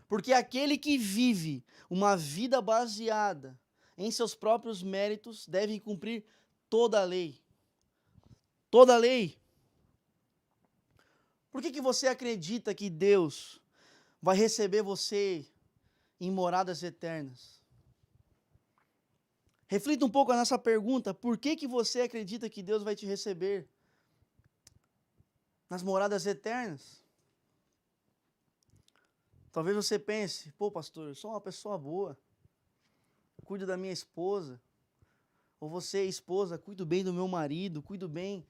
Porque aquele que vive uma vida baseada em seus próprios méritos deve cumprir toda a lei. Toda a lei. Por que você acredita que Deus vai receber você em moradas eternas? Reflita um pouco nessa pergunta. Por que você acredita que Deus vai te receber nas moradas eternas? Talvez você pense, pô, pastor, eu sou uma pessoa boa, cuido da minha esposa. Ou você, esposa, cuido bem do meu marido, cuido bem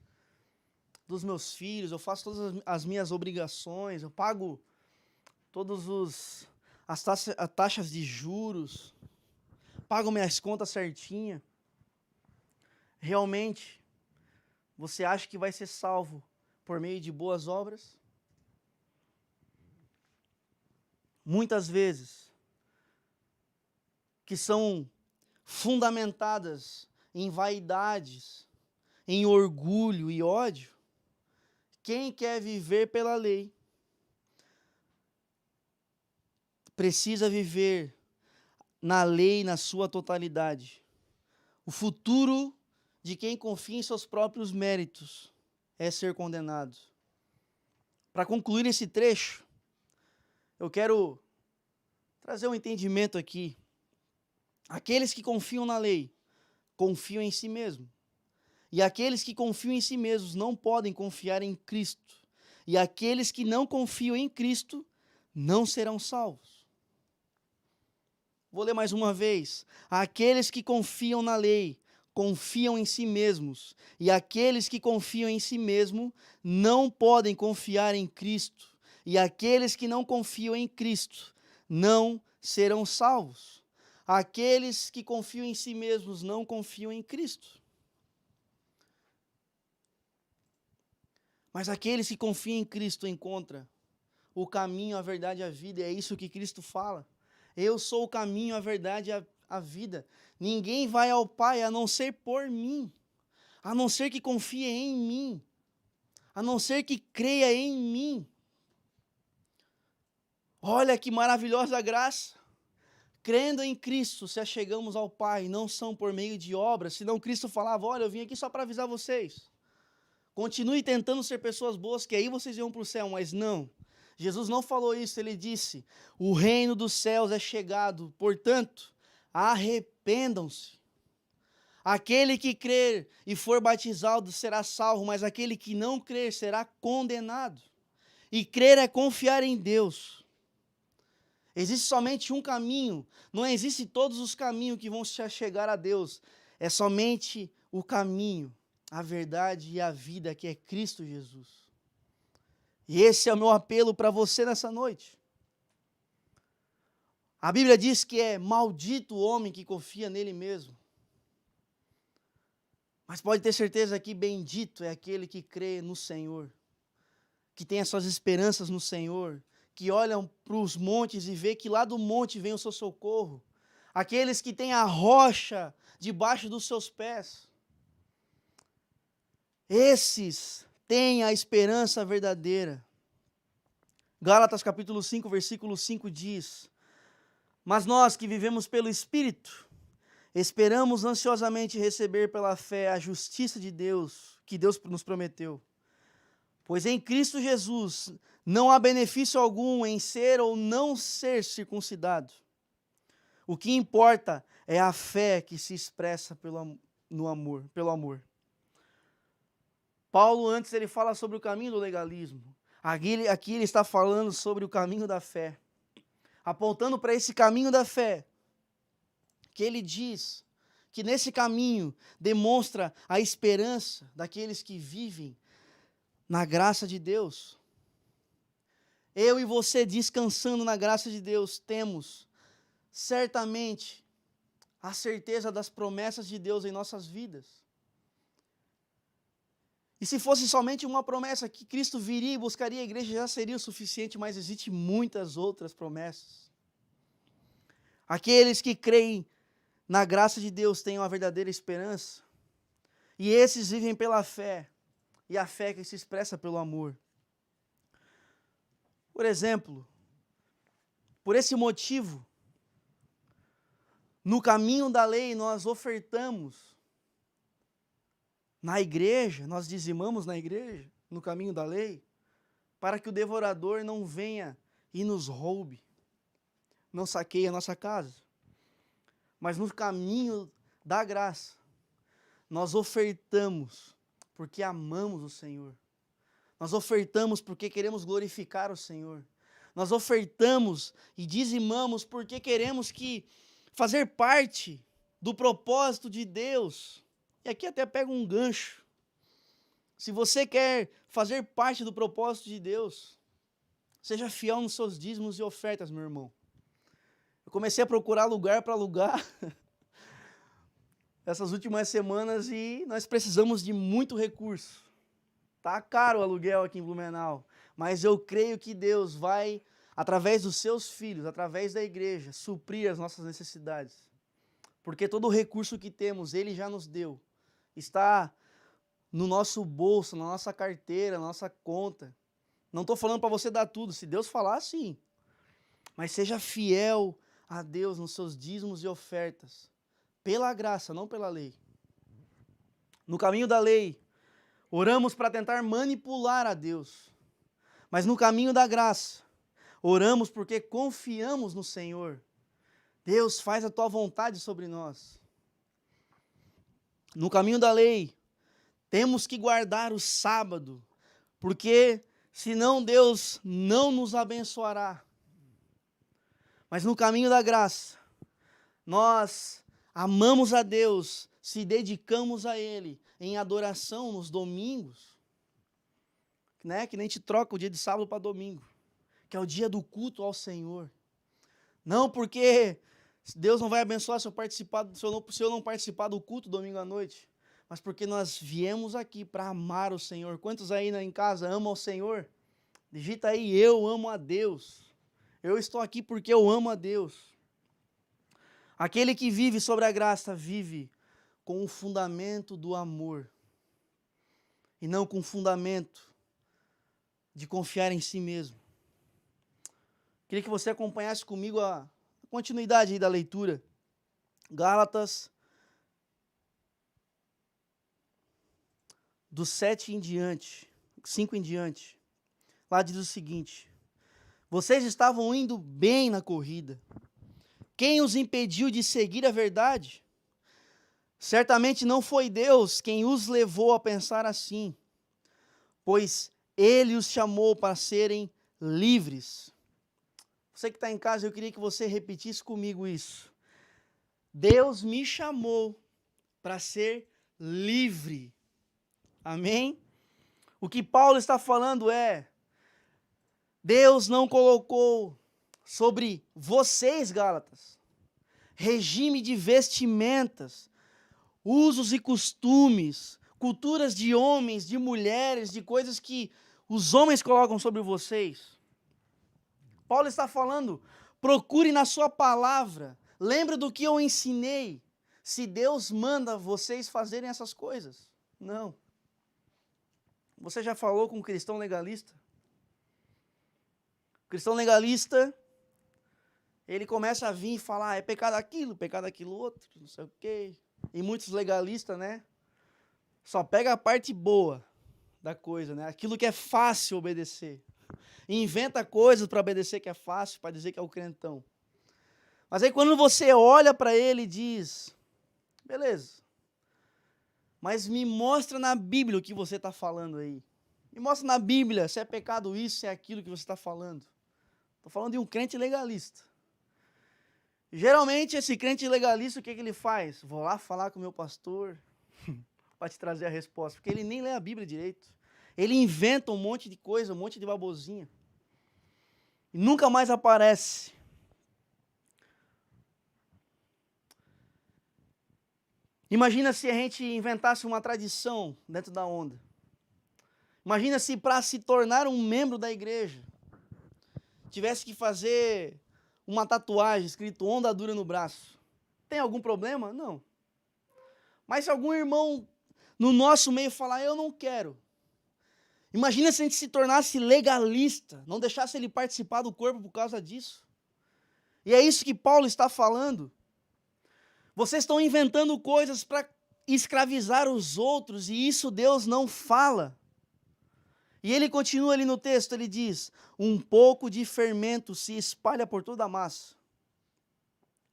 dos meus filhos, eu faço todas as minhas obrigações, eu pago todas as taxas de juros, pago minhas contas certinha. Realmente, você acha que vai ser salvo por meio de boas obras? Muitas vezes, que são fundamentadas em vaidades, em orgulho e ódio. Quem quer viver pela lei precisa viver na lei na sua totalidade. O futuro de quem confia em seus próprios méritos é ser condenado. Para concluir esse trecho, eu quero trazer um entendimento aqui. Aqueles que confiam na lei, confiam em si mesmos. E aqueles que confiam em si mesmos não podem confiar em Cristo. E aqueles que não confiam em Cristo não serão salvos. Vou ler mais uma vez. Aqueles que confiam na lei, confiam em si mesmos. E aqueles que confiam em si mesmos não podem confiar em Cristo. E aqueles que não confiam em Cristo não serão salvos. Aqueles que confiam em si mesmos não confiam em Cristo. Mas aqueles que confiam em Cristo encontram o caminho, a verdade e a vida. E é isso que Cristo fala. Eu sou o caminho, a verdade e a vida. Ninguém vai ao Pai a não ser por mim. A não ser que confie em mim. A não ser que creia em mim. Olha que maravilhosa graça. Crendo em Cristo, se achegamos ao Pai, não são por meio de obras, senão Cristo falava, olha, eu vim aqui só para avisar vocês. Continue tentando ser pessoas boas, que aí vocês iam para o céu, mas não. Jesus não falou isso, ele disse, o reino dos céus é chegado, portanto, arrependam-se. Aquele que crer e for batizado será salvo, mas aquele que não crer será condenado. E crer é confiar em Deus. Existe somente um caminho, não existem todos os caminhos que vão chegar a Deus. É somente o caminho, a verdade e a vida que é Cristo Jesus. E esse é o meu apelo para você nessa noite. A Bíblia diz que é maldito o homem que confia nele mesmo. Mas pode ter certeza que bendito é aquele que crê no Senhor, que tem as suas esperanças no Senhor, que olham para os montes e vê que lá do monte vem o seu socorro. Aqueles que têm a rocha debaixo dos seus pés. Esses têm a esperança verdadeira. Gálatas capítulo 5, versículo 5 diz, mas nós que vivemos pelo Espírito, esperamos ansiosamente receber pela fé a justiça de Deus, que Deus nos prometeu. Pois em Cristo Jesus não há benefício algum em ser ou não ser circuncidado. O que importa é a fé que se expressa pelo amor. Paulo, antes, ele fala sobre o caminho do legalismo. Aqui ele está falando sobre o caminho da fé. Apontando para esse caminho da fé, que ele diz que nesse caminho demonstra a esperança daqueles que vivem na graça de Deus. eu e você descansando na graça de Deus, temos certamente a certeza das promessas de Deus em nossas vidas. E se fosse somente uma promessa que Cristo viria e buscaria a igreja, já seria o suficiente, mas existem muitas outras promessas. Aqueles que creem na graça de Deus têm uma verdadeira esperança, e esses vivem pela fé, e a fé que se expressa pelo amor. Por exemplo, por esse motivo, no caminho da lei nós ofertamos na igreja, nós dizimamos na igreja, no caminho da lei, para que o devorador não venha e nos roube, não saqueie a nossa casa. Mas no caminho da graça, nós ofertamos porque amamos o Senhor. Nós ofertamos porque queremos glorificar o Senhor. Nós ofertamos e dizimamos porque queremos fazer parte do propósito de Deus. E aqui até pega um gancho. Se você quer fazer parte do propósito de Deus, seja fiel nos seus dízimos e ofertas, meu irmão. Eu comecei a procurar lugar para alugar essas últimas semanas e nós precisamos de muito recurso. Tá caro o aluguel aqui em Blumenau, mas eu creio que Deus vai, através dos seus filhos, através da igreja, suprir as nossas necessidades. Porque todo o recurso que temos, Ele já nos deu. Está no nosso bolso, na nossa carteira, na nossa conta. Não estou falando para você dar tudo, se Deus falar, sim. Mas seja fiel a Deus nos seus dízimos e ofertas. Pela graça, não pela lei. No caminho da lei, oramos para tentar manipular a Deus. Mas no caminho da graça, oramos porque confiamos no Senhor. Deus, faz a tua vontade sobre nós. No caminho da lei, temos que guardar o sábado, porque senão Deus não nos abençoará. Mas no caminho da graça, nós amamos a Deus, se dedicamos a Ele em adoração nos domingos, né? Que nem a gente troca o dia de sábado para domingo, que é o dia do culto ao Senhor. Não porque Deus não vai abençoar se eu não participar do culto domingo à noite, mas porque nós viemos aqui para amar o Senhor. Quantos aí em casa amam o Senhor? Digita aí, eu amo a Deus. Eu estou aqui porque eu amo a Deus. Aquele que vive sobre a graça vive com o fundamento do amor e não com o fundamento de confiar em si mesmo. Queria que você acompanhasse comigo a continuidade aí da leitura. Gálatas, do 7 em diante, 5 em diante. Lá diz o seguinte: vocês estavam indo bem na corrida. Quem os impediu de seguir a verdade? Certamente não foi Deus quem os levou a pensar assim, pois Ele os chamou para serem livres. Você que está em casa, eu queria que você repetisse comigo isso. Deus me chamou para ser livre. Amém? O que Paulo está falando é: Deus não colocou sobre vocês, Gálatas, regime de vestimentas, usos e costumes, culturas de homens, de mulheres, de coisas que os homens colocam sobre vocês. Paulo está falando, procure na sua palavra, lembre do que eu ensinei, se Deus manda vocês fazerem essas coisas. Não. Você já falou com um cristão legalista? O cristão legalista, ele começa a vir e falar, é pecado aquilo outro, não sei o quê. E muitos legalistas, né, só pega a parte boa da coisa, né, aquilo que é fácil obedecer. E inventa coisas para obedecer que é fácil, para dizer que é o crentão. Mas aí quando você olha para ele e diz, beleza, mas me mostra na Bíblia o que você está falando aí. Me mostra na Bíblia se é pecado isso, se é aquilo que você está falando. Estou falando de um crente legalista. Geralmente esse crente legalista, o que ele faz? Vou lá falar com o meu pastor para te trazer a resposta, porque ele nem lê a Bíblia direito. Ele inventa um monte de coisa, um monte de babosinha. e nunca mais aparece. Imagina se a gente inventasse uma tradição dentro da onda. Imagina se para se tornar um membro da igreja, tivesse que fazer uma tatuagem escrito Onda Dura no braço. Tem algum problema? Não. Mas se algum irmão no nosso meio falar, eu não quero. Imagina se a gente se tornasse legalista, não deixasse ele participar do corpo por causa disso. E é isso que Paulo está falando. Vocês estão inventando coisas para escravizar os outros, e isso Deus não fala. E ele continua ali no texto, ele diz, um pouco de fermento se espalha por toda a massa.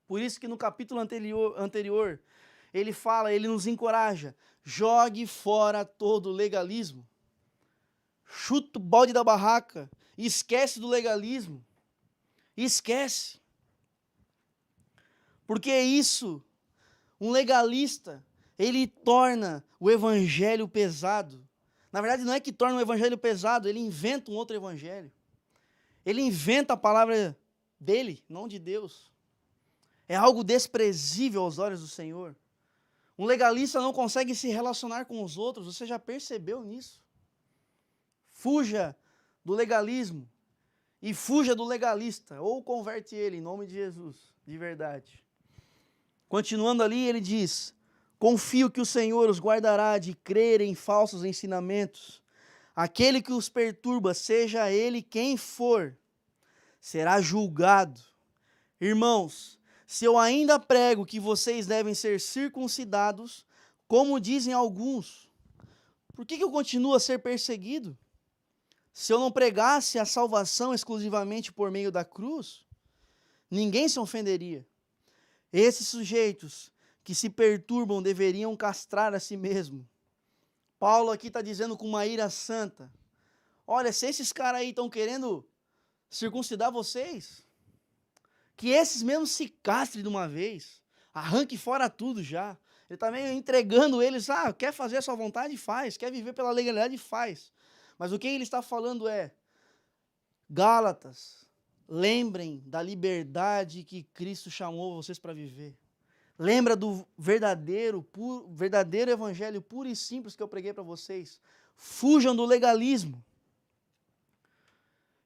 Por isso que no capítulo anterior ele fala, ele nos encoraja, jogue fora todo legalismo. Chuta o balde da barraca, esquece do legalismo. Esquece. Porque isso, um legalista, ele torna o evangelho pesado. Na verdade, não é que torna o evangelho pesado, ele inventa um outro evangelho. Ele inventa a palavra dele, não de Deus. É algo desprezível aos olhos do Senhor. Um legalista não consegue se relacionar com os outros, você já percebeu nisso? Fuja do legalismo e fuja do legalista, ou converte ele em nome de Jesus, de verdade. Continuando ali, ele diz, confio que o Senhor os guardará de crer em falsos ensinamentos. Aquele que os perturba, seja ele quem for, será julgado. Irmãos, se eu ainda prego que vocês devem ser circuncidados, como dizem alguns, por que eu continuo a ser perseguido? Se eu não pregasse a salvação exclusivamente por meio da cruz, ninguém se ofenderia. Esses sujeitos que se perturbam deveriam castrar a si mesmo. Paulo aqui está dizendo com uma ira santa, olha, se esses caras aí estão querendo circuncidar vocês, que esses mesmos se castrem de uma vez, arranque fora tudo já. Ele está meio entregando eles, quer fazer a sua vontade, faz, quer viver pela legalidade, faz. Mas o que ele está falando é, Gálatas, lembrem da liberdade que Cristo chamou vocês para viver. Lembra do verdadeiro evangelho puro e simples que eu preguei para vocês. Fujam do legalismo.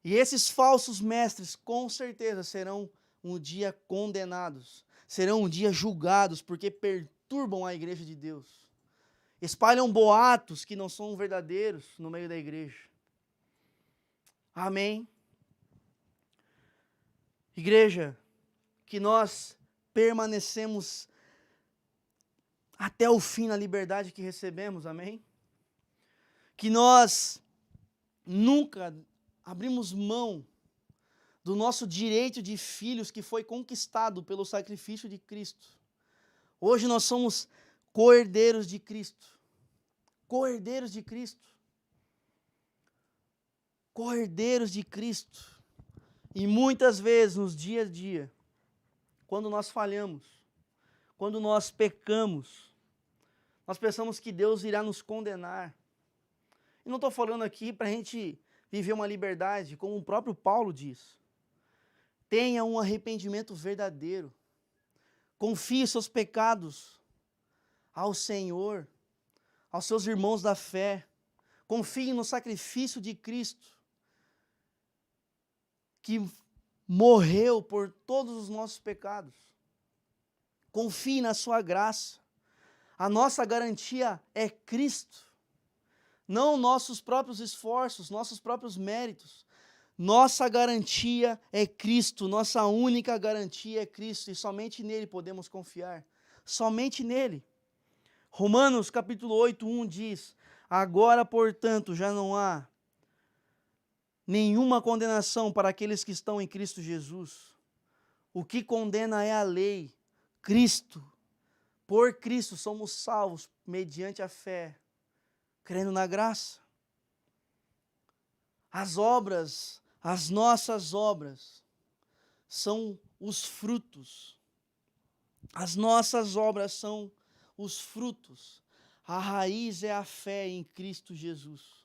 E esses falsos mestres, com certeza, serão um dia condenados. Serão um dia julgados, porque perturbam a igreja de Deus. Espalham boatos que não são verdadeiros no meio da igreja. Amém? Igreja, que nós permanecemos até o fim na liberdade que recebemos, amém? Que nós nunca abrimos mão do nosso direito de filhos que foi conquistado pelo sacrifício de Cristo. Hoje nós somos co-herdeiros de Cristo. Co-herdeiros de Cristo. Co-herdeiros de Cristo. E muitas vezes, nos dia a dia, quando nós falhamos, quando nós pecamos, nós pensamos que Deus irá nos condenar. E não estou falando aqui para a gente viver uma liberdade, como o próprio Paulo diz. Tenha um arrependimento verdadeiro. Confie seus pecados ao Senhor, aos seus irmãos da fé. Confie no sacrifício de Cristo, que morreu por todos os nossos pecados. Confie na sua graça. A nossa garantia é Cristo. Não nossos próprios esforços, nossos próprios méritos. Nossa garantia é Cristo, nossa única garantia é Cristo, e somente nele podemos confiar. Somente nele. Romanos capítulo 8, 1 diz, agora, portanto, já não há nenhuma condenação para aqueles que estão em Cristo Jesus. O que condena é a lei. Cristo. Por Cristo somos salvos mediante a fé, crendo na graça. As obras, as nossas obras, são os frutos. As nossas obras são os frutos. A raiz é a fé em Cristo Jesus.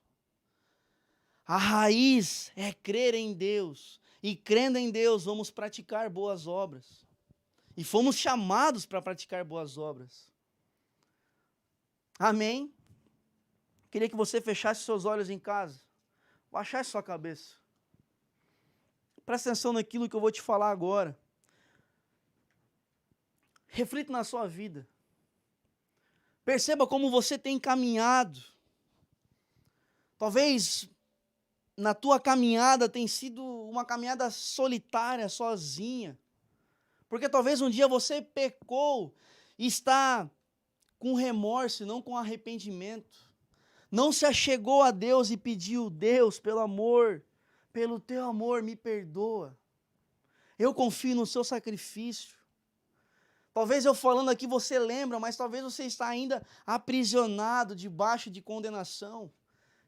A raiz é crer em Deus e crendo em Deus, vamos praticar boas obras. E fomos chamados para praticar boas obras. Amém? Queria que você fechasse seus olhos em casa, baixasse sua cabeça. Presta atenção naquilo que eu vou te falar agora. Reflita na sua vida. Perceba como você tem caminhado. Talvez na tua caminhada tenha sido uma caminhada solitária, sozinha. Porque talvez um dia você pecou e está com remorso e não com arrependimento. Não se achegou a Deus e pediu: Deus, pelo teu amor, me perdoa. Eu confio no seu sacrifício. Talvez eu falando aqui você lembra, mas talvez você está ainda aprisionado debaixo de condenação,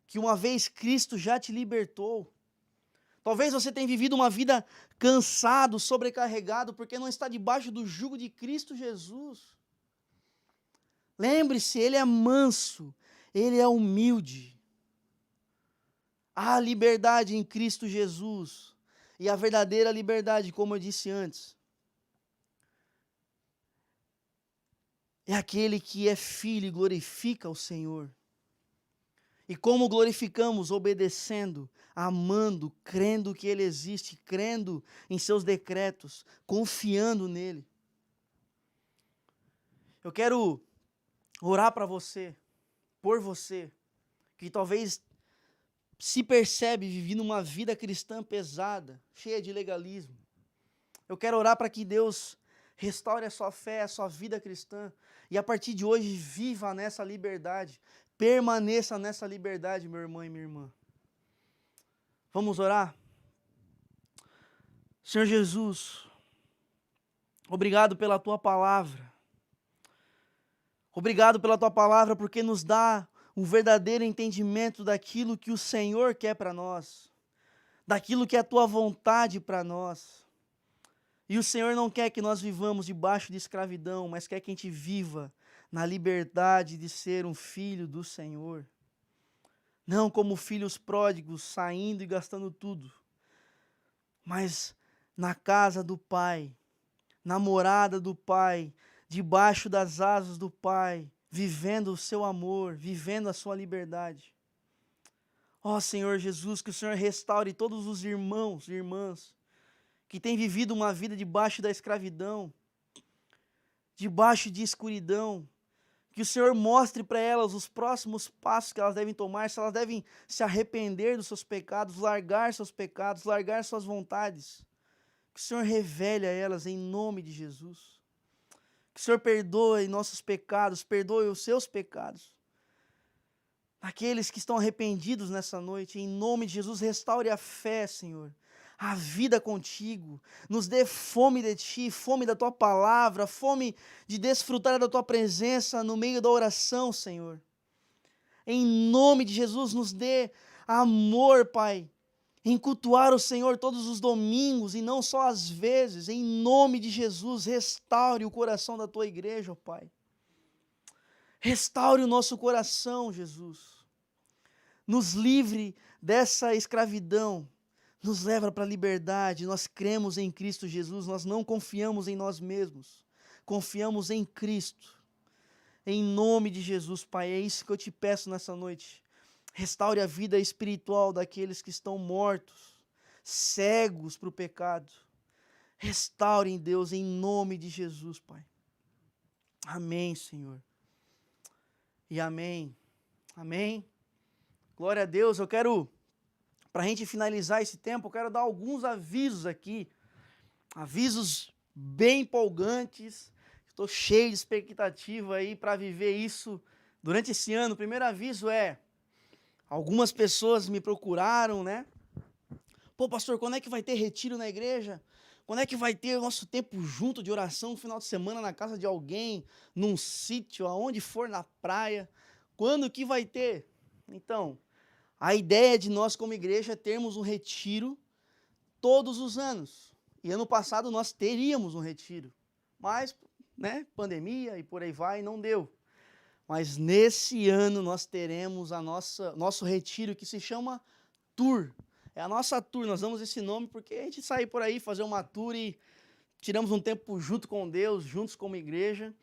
que uma vez Cristo já te libertou. Talvez você tenha vivido uma vida cansado, sobrecarregado, porque não está debaixo do jugo de Cristo Jesus. Lembre-se, Ele é manso, Ele é humilde. Há liberdade em Cristo Jesus. E a verdadeira liberdade, como eu disse antes, é aquele que é filho e glorifica o Senhor. E como glorificamos? Obedecendo, amando, crendo que Ele existe, crendo em seus decretos, confiando nele. Eu quero orar para você, por você, que talvez se percebe vivendo uma vida cristã pesada, cheia de legalismo. Eu quero orar para que Deus restaure a sua fé, a sua vida cristã, e a partir de hoje viva nessa liberdade, permaneça nessa liberdade, meu irmão e minha irmã. Vamos orar? Senhor Jesus, obrigado pela Tua palavra. Obrigado pela Tua palavra porque nos dá um verdadeiro entendimento daquilo que o Senhor quer para nós, daquilo que é a Tua vontade para nós. E o Senhor não quer que nós vivamos debaixo de escravidão, mas quer que a gente viva na liberdade de ser um filho do Senhor. Não como filhos pródigos, saindo e gastando tudo, mas na casa do Pai, na morada do Pai, debaixo das asas do Pai, vivendo o seu amor, vivendo a sua liberdade. Ó Senhor Jesus, que o Senhor restaure todos os irmãos e irmãs que têm vivido uma vida debaixo da escravidão, debaixo de escuridão, que o Senhor mostre para elas os próximos passos que elas devem tomar, se elas devem se arrepender dos seus pecados, largar seus pecados, largar suas vontades. Que o Senhor revele a elas em nome de Jesus. Que o Senhor perdoe nossos pecados, perdoe os seus pecados. Aqueles que estão arrependidos nessa noite, em nome de Jesus, restaure a fé, Senhor. A vida contigo, nos dê fome de Ti, fome da Tua palavra, fome de desfrutar da Tua presença no meio da oração, Senhor. Em nome de Jesus, nos dê amor, Pai, em cultuar o Senhor todos os domingos e não só às vezes. Em nome de Jesus, restaure o coração da Tua igreja, ó Pai. Restaure o nosso coração, Jesus. Nos livre dessa escravidão. Nos leva para a liberdade, nós cremos em Cristo Jesus, nós não confiamos em nós mesmos, confiamos em Cristo. Em nome de Jesus, Pai, é isso que eu te peço nessa noite. Restaure a vida espiritual daqueles que estão mortos, cegos para o pecado. Restaure em Deus, em nome de Jesus, Pai. Amém, Senhor. E amém. Amém. Glória a Deus, eu quero... Para a gente finalizar esse tempo, eu quero dar alguns avisos aqui. Avisos bem empolgantes. Estou cheio de expectativa aí para viver isso durante esse ano. O primeiro aviso é, algumas pessoas me procuraram, né? Pô, pastor, quando é que vai ter retiro na igreja? Quando é que vai ter o nosso tempo junto de oração no final de semana na casa de alguém, num sítio, aonde for, na praia? Quando que vai ter? Então... A ideia de nós como igreja é termos um retiro todos os anos. E ano passado nós teríamos um retiro. Mas, né, pandemia e por aí vai, não deu. Mas nesse ano nós teremos nosso retiro que se chama Tour. É a nossa tour, nós damos esse nome porque a gente sai por aí fazer uma tour e tiramos um tempo junto com Deus, juntos como igreja.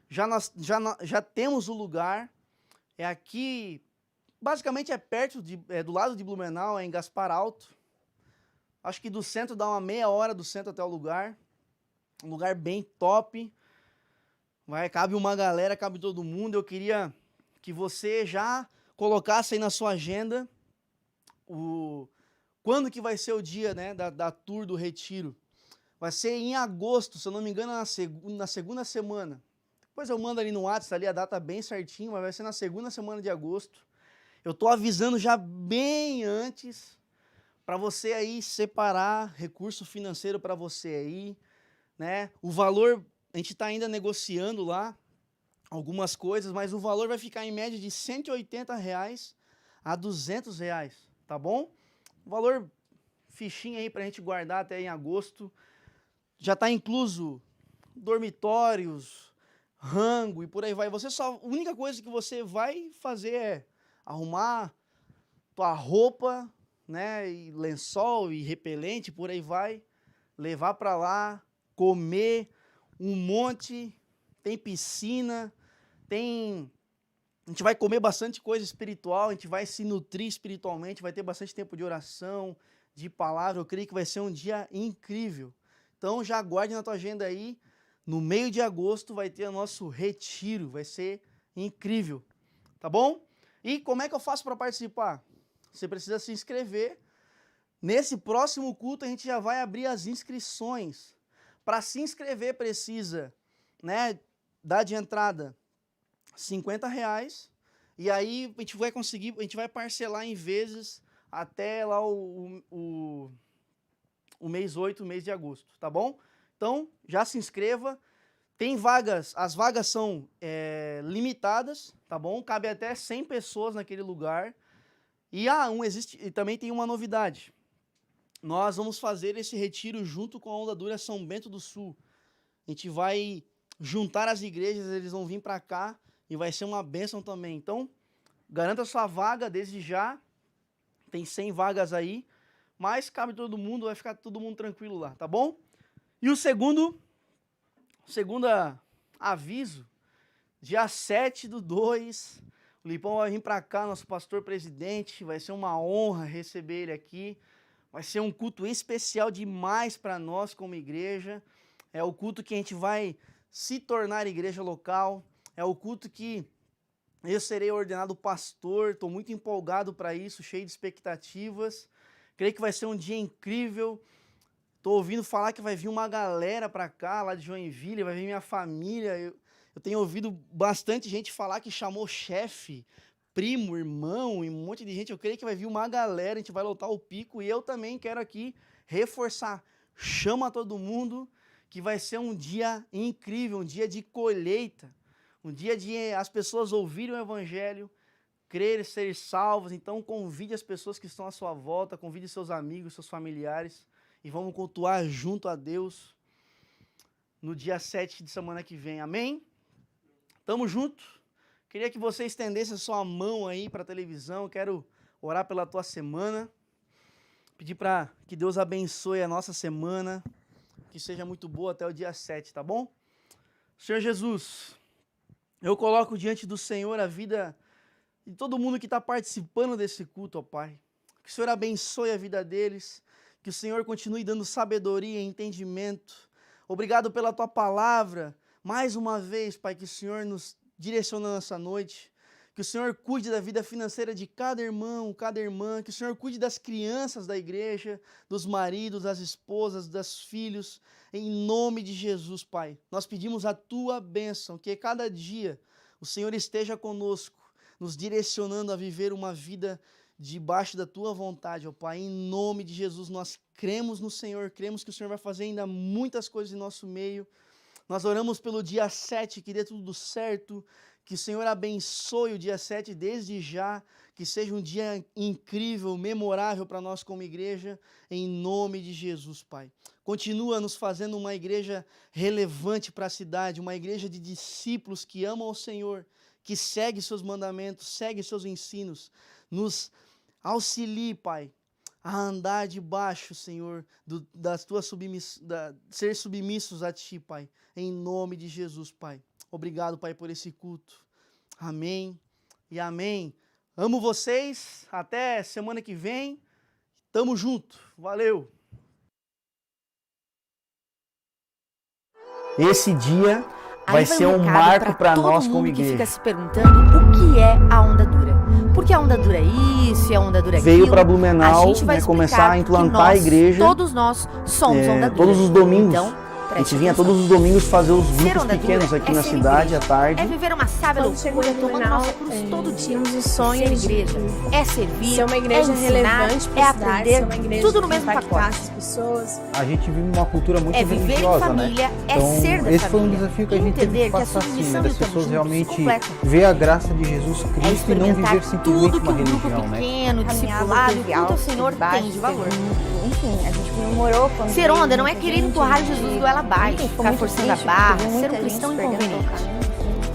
Já temos o lugar, é aqui, basicamente é perto, do lado de Blumenau, é em Gaspar Alto. Acho que do centro dá uma meia hora do centro até o lugar. Um lugar bem top. Cabe uma galera, cabe todo mundo. Eu queria que você já colocasse aí na sua agenda quando que vai ser o dia, né, da tour do retiro. Vai ser em agosto, se eu não me engano, na segunda semana. Depois eu mando ali no WhatsApp ali a data bem certinho, mas vai ser na segunda semana de agosto. Eu estou avisando já bem antes para você aí separar recurso financeiro para você aí, né? O valor, a gente está ainda negociando lá algumas coisas, mas o valor vai ficar em média de R$ 180 a R$ 200, tá bom? Valor fichinha aí para a gente guardar até em agosto. Já está incluso dormitórios, rango e por aí vai. A única coisa que você vai fazer é arrumar tua roupa, né, e lençol e repelente, por aí vai, levar para lá, comer um monte, tem piscina, a gente vai comer bastante coisa espiritual, a gente vai se nutrir espiritualmente, vai ter bastante tempo de oração, de palavra. Eu creio que vai ser um dia incrível. Então já aguarde na tua agenda aí, no meio de agosto vai ter o nosso retiro, vai ser incrível, tá bom? E como é que eu faço para participar? Você precisa se inscrever. Nesse próximo culto a gente já vai abrir as inscrições. Para se inscrever precisa, né, dar de entrada R$ 50, e aí a gente vai parcelar em vezes até lá o mês 8, mês de agosto, tá bom? Então, já se inscreva. Tem vagas, as vagas são limitadas, tá bom? Cabe até 100 pessoas naquele lugar. E também tem uma novidade. Nós vamos fazer esse retiro junto com a Onda Dura São Bento do Sul. A gente vai juntar as igrejas, eles vão vir para cá e vai ser uma bênção também. Então, garanta sua vaga desde já. Tem 100 vagas aí, mas cabe todo mundo, vai ficar todo mundo tranquilo lá, tá bom? E o segundo aviso, dia 7/2, o Lipão vai vir para cá, nosso pastor presidente, vai ser uma honra receber ele aqui. Vai ser um culto especial demais para nós como igreja. É o culto que a gente vai se tornar igreja local. É o culto que eu serei ordenado pastor. Estou muito empolgado para isso, cheio de expectativas. Creio que vai ser um dia incrível. Estou ouvindo falar que vai vir uma galera para cá, lá de Joinville, vai vir minha família. Eu tenho ouvido bastante gente falar que chamou chefe, primo, irmão e um monte de gente. Eu creio que vai vir uma galera, a gente vai lotar o pico. E eu também quero aqui reforçar. Chama todo mundo, que vai ser um dia incrível, um dia de colheita. Um dia de as pessoas ouvirem o evangelho, crer, ser salvas. Então convide as pessoas que estão à sua volta, convide seus amigos, seus familiares. E vamos cultuar junto a Deus no dia 7 de semana que vem. Amém? Tamo junto. Queria que você estendesse a sua mão aí para a televisão. Quero orar pela tua semana. Pedir para que Deus abençoe a nossa semana. Que seja muito boa até o dia 7, tá bom? Senhor Jesus, eu coloco diante do Senhor a vida de todo mundo que está participando desse culto, ó Pai. Que o Senhor abençoe a vida deles. Que o Senhor continue dando sabedoria e entendimento. Obrigado pela tua palavra. Mais uma vez, Pai, que o Senhor nos direciona nessa noite. Que o Senhor cuide da vida financeira de cada irmão, cada irmã. Que o Senhor cuide das crianças da igreja, dos maridos, das esposas, dos filhos. Em nome de Jesus, Pai. Nós pedimos a tua bênção. Que cada dia o Senhor esteja conosco, nos direcionando a viver uma vida debaixo da tua vontade, ó Pai. Em nome de Jesus, nós cremos no Senhor. Cremos que o Senhor vai fazer ainda muitas coisas em nosso meio. Nós oramos pelo dia 7, que dê tudo certo, que o Senhor abençoe o dia 7 desde já, que seja um dia incrível, memorável para nós como igreja, em nome de Jesus, Pai. Continua nos fazendo uma igreja relevante para a cidade, uma igreja de discípulos que amam o Senhor, que segue seus mandamentos, segue seus ensinos. Nos auxilie, Pai, a andar debaixo, Senhor, das tuas ser submissos a Ti, Pai, em nome de Jesus, Pai. Obrigado, Pai, por esse culto. Amém e amém. Amo vocês, até semana que vem, tamo junto, valeu! Esse dia vai ser um marco para nós como igreja. Fica se perguntando o que é a Onda Dura. Porque a Onda Dura é isso, e a Onda Dura é aquilo. Veio para Blumenau, começar a implantar a igreja. Todos nós somos Onda Dura. Todos os domingos. Então, a gente vinha todos os domingos fazer os grupos pequenos aqui na cidade à tarde. É viver uma sábia loucura, tomando nossa cruz todo dia. Tínhamos o sonho de igreja, é servir, ser uma igreja relevante, é aprender, tudo no mesmo pacote. As pessoas. A gente vive uma cultura muito religiosa, viver em família, né? É então, ser da esse família. Foi um desafio que a gente teve que passar assim, né? Das pessoas realmente ver a graça de Jesus Cristo e não viver simplesmente uma religião, né? Pequeno, discipulado, tudo o Senhor tem de valor. Enfim, a gente comemorou quando... Ser onda não é querer empurrar Jesus do ela abaixo, ficar forçando a barra, ser um cristão inconveniente.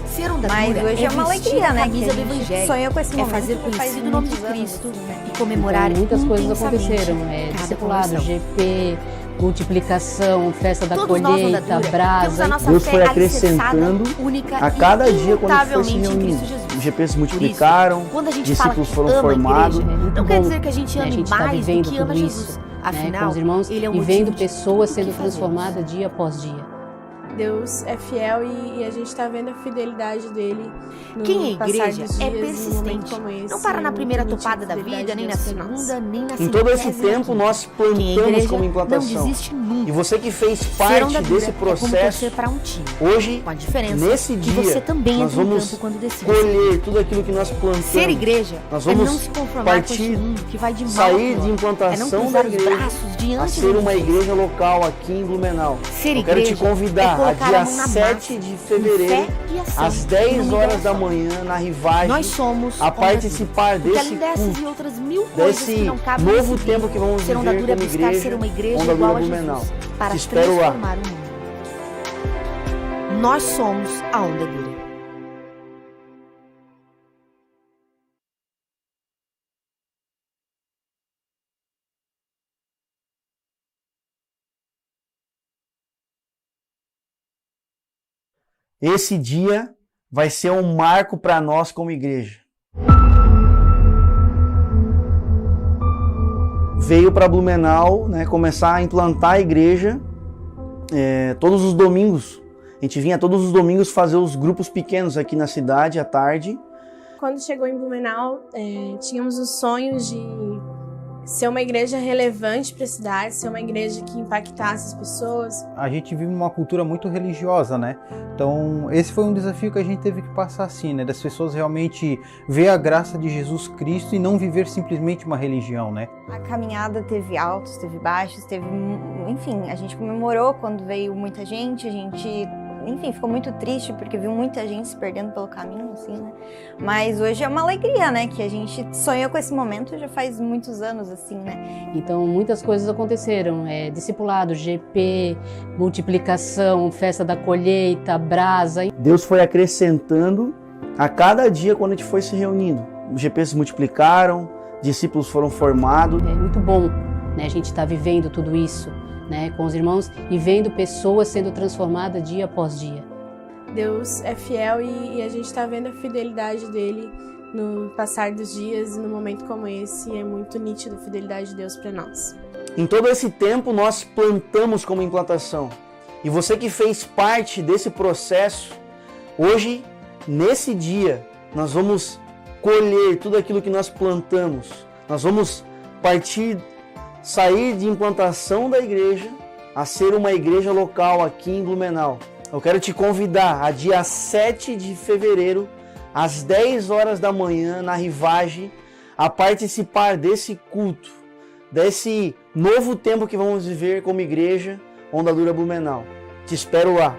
Ser onda Mas hoje é uma alegria, né? Que a do Evangelho. Sonhou com esse momento. É fazer conhecido o nome de Cristo e comemorar então, muitas coisas aconteceram. Discipulado, GP, multiplicação, festa da colheita, brasa. Deus foi acrescentando a cada dia quando a gente foi se reunindo. Os GPs se multiplicaram, discípulos foram formados. Não quer dizer que a gente ame mais do que ama Jesus. Afinal, com os irmãos, ele é um e vendo pessoas sendo transformadas dia após dia. Deus é fiel e a gente está vendo a fidelidade dele. Quem é igreja é persistente. Não para na primeira topada da vida, nem na segunda, nem na segunda. Em todo esse tempo nós plantamos como implantação. Não desiste nunca. E você que fez parte desse processo, hoje, nesse dia, você também nós vamos colher tudo aquilo que nós plantamos. Ser igreja nós vamos não se conformar com esse mundo que vai de mal, sair de implantação da igreja a ser uma igreja local aqui em Blumenau. Ser Eu quero te convidar a dia 7 de fevereiro, às 10 horas da manhã, na Rivagem, a participar desse culto, desse novo tempo que vamos viver como igreja, Onda Dura Blumenau. Te espero lá. Nós somos a Onda Dura. Esse dia vai ser um marco para nós como igreja. Veio para Blumenau, né, começar a implantar a igreja todos os domingos. A gente vinha todos os domingos fazer os grupos pequenos aqui na cidade à tarde. Quando chegou em Blumenau, tínhamos o sonho de ser uma igreja relevante para a cidade, ser uma igreja que impactasse as pessoas. A gente vive uma cultura muito religiosa, né? Então, esse foi um desafio que a gente teve que passar assim, né? Das pessoas realmente ver a graça de Jesus Cristo e não viver simplesmente uma religião, né? A caminhada teve altos, teve baixos, enfim, a gente comemorou quando veio muita gente, enfim, ficou muito triste porque viu muita gente se perdendo pelo caminho, assim, né? Mas hoje é uma alegria, né? Que a gente sonhou com esse momento já faz muitos anos, assim, né? Então, muitas coisas aconteceram. Discipulado, GP, multiplicação, festa da colheita, brasa. Deus foi acrescentando a cada dia quando a gente foi se reunindo. Os GPs se multiplicaram, discípulos foram formados. É muito bom, né? A gente está vivendo tudo isso, né, com os irmãos e vendo pessoas sendo transformadas dia após dia. Deus é fiel e a gente está vendo a fidelidade dele no passar dos dias e no momento como esse. E é muito nítido a fidelidade de Deus para nós. Em todo esse tempo nós plantamos como implantação. E você que fez parte desse processo, hoje, nesse dia, nós vamos colher tudo aquilo que nós plantamos. Nós vamos sair de implantação da igreja a ser uma igreja local aqui em Blumenau. Eu quero te convidar a dia 7 de fevereiro, às 10 horas da manhã, na Rivagem, a participar desse culto, desse novo tempo que vamos viver como igreja Onda Dura Blumenau. Te espero lá.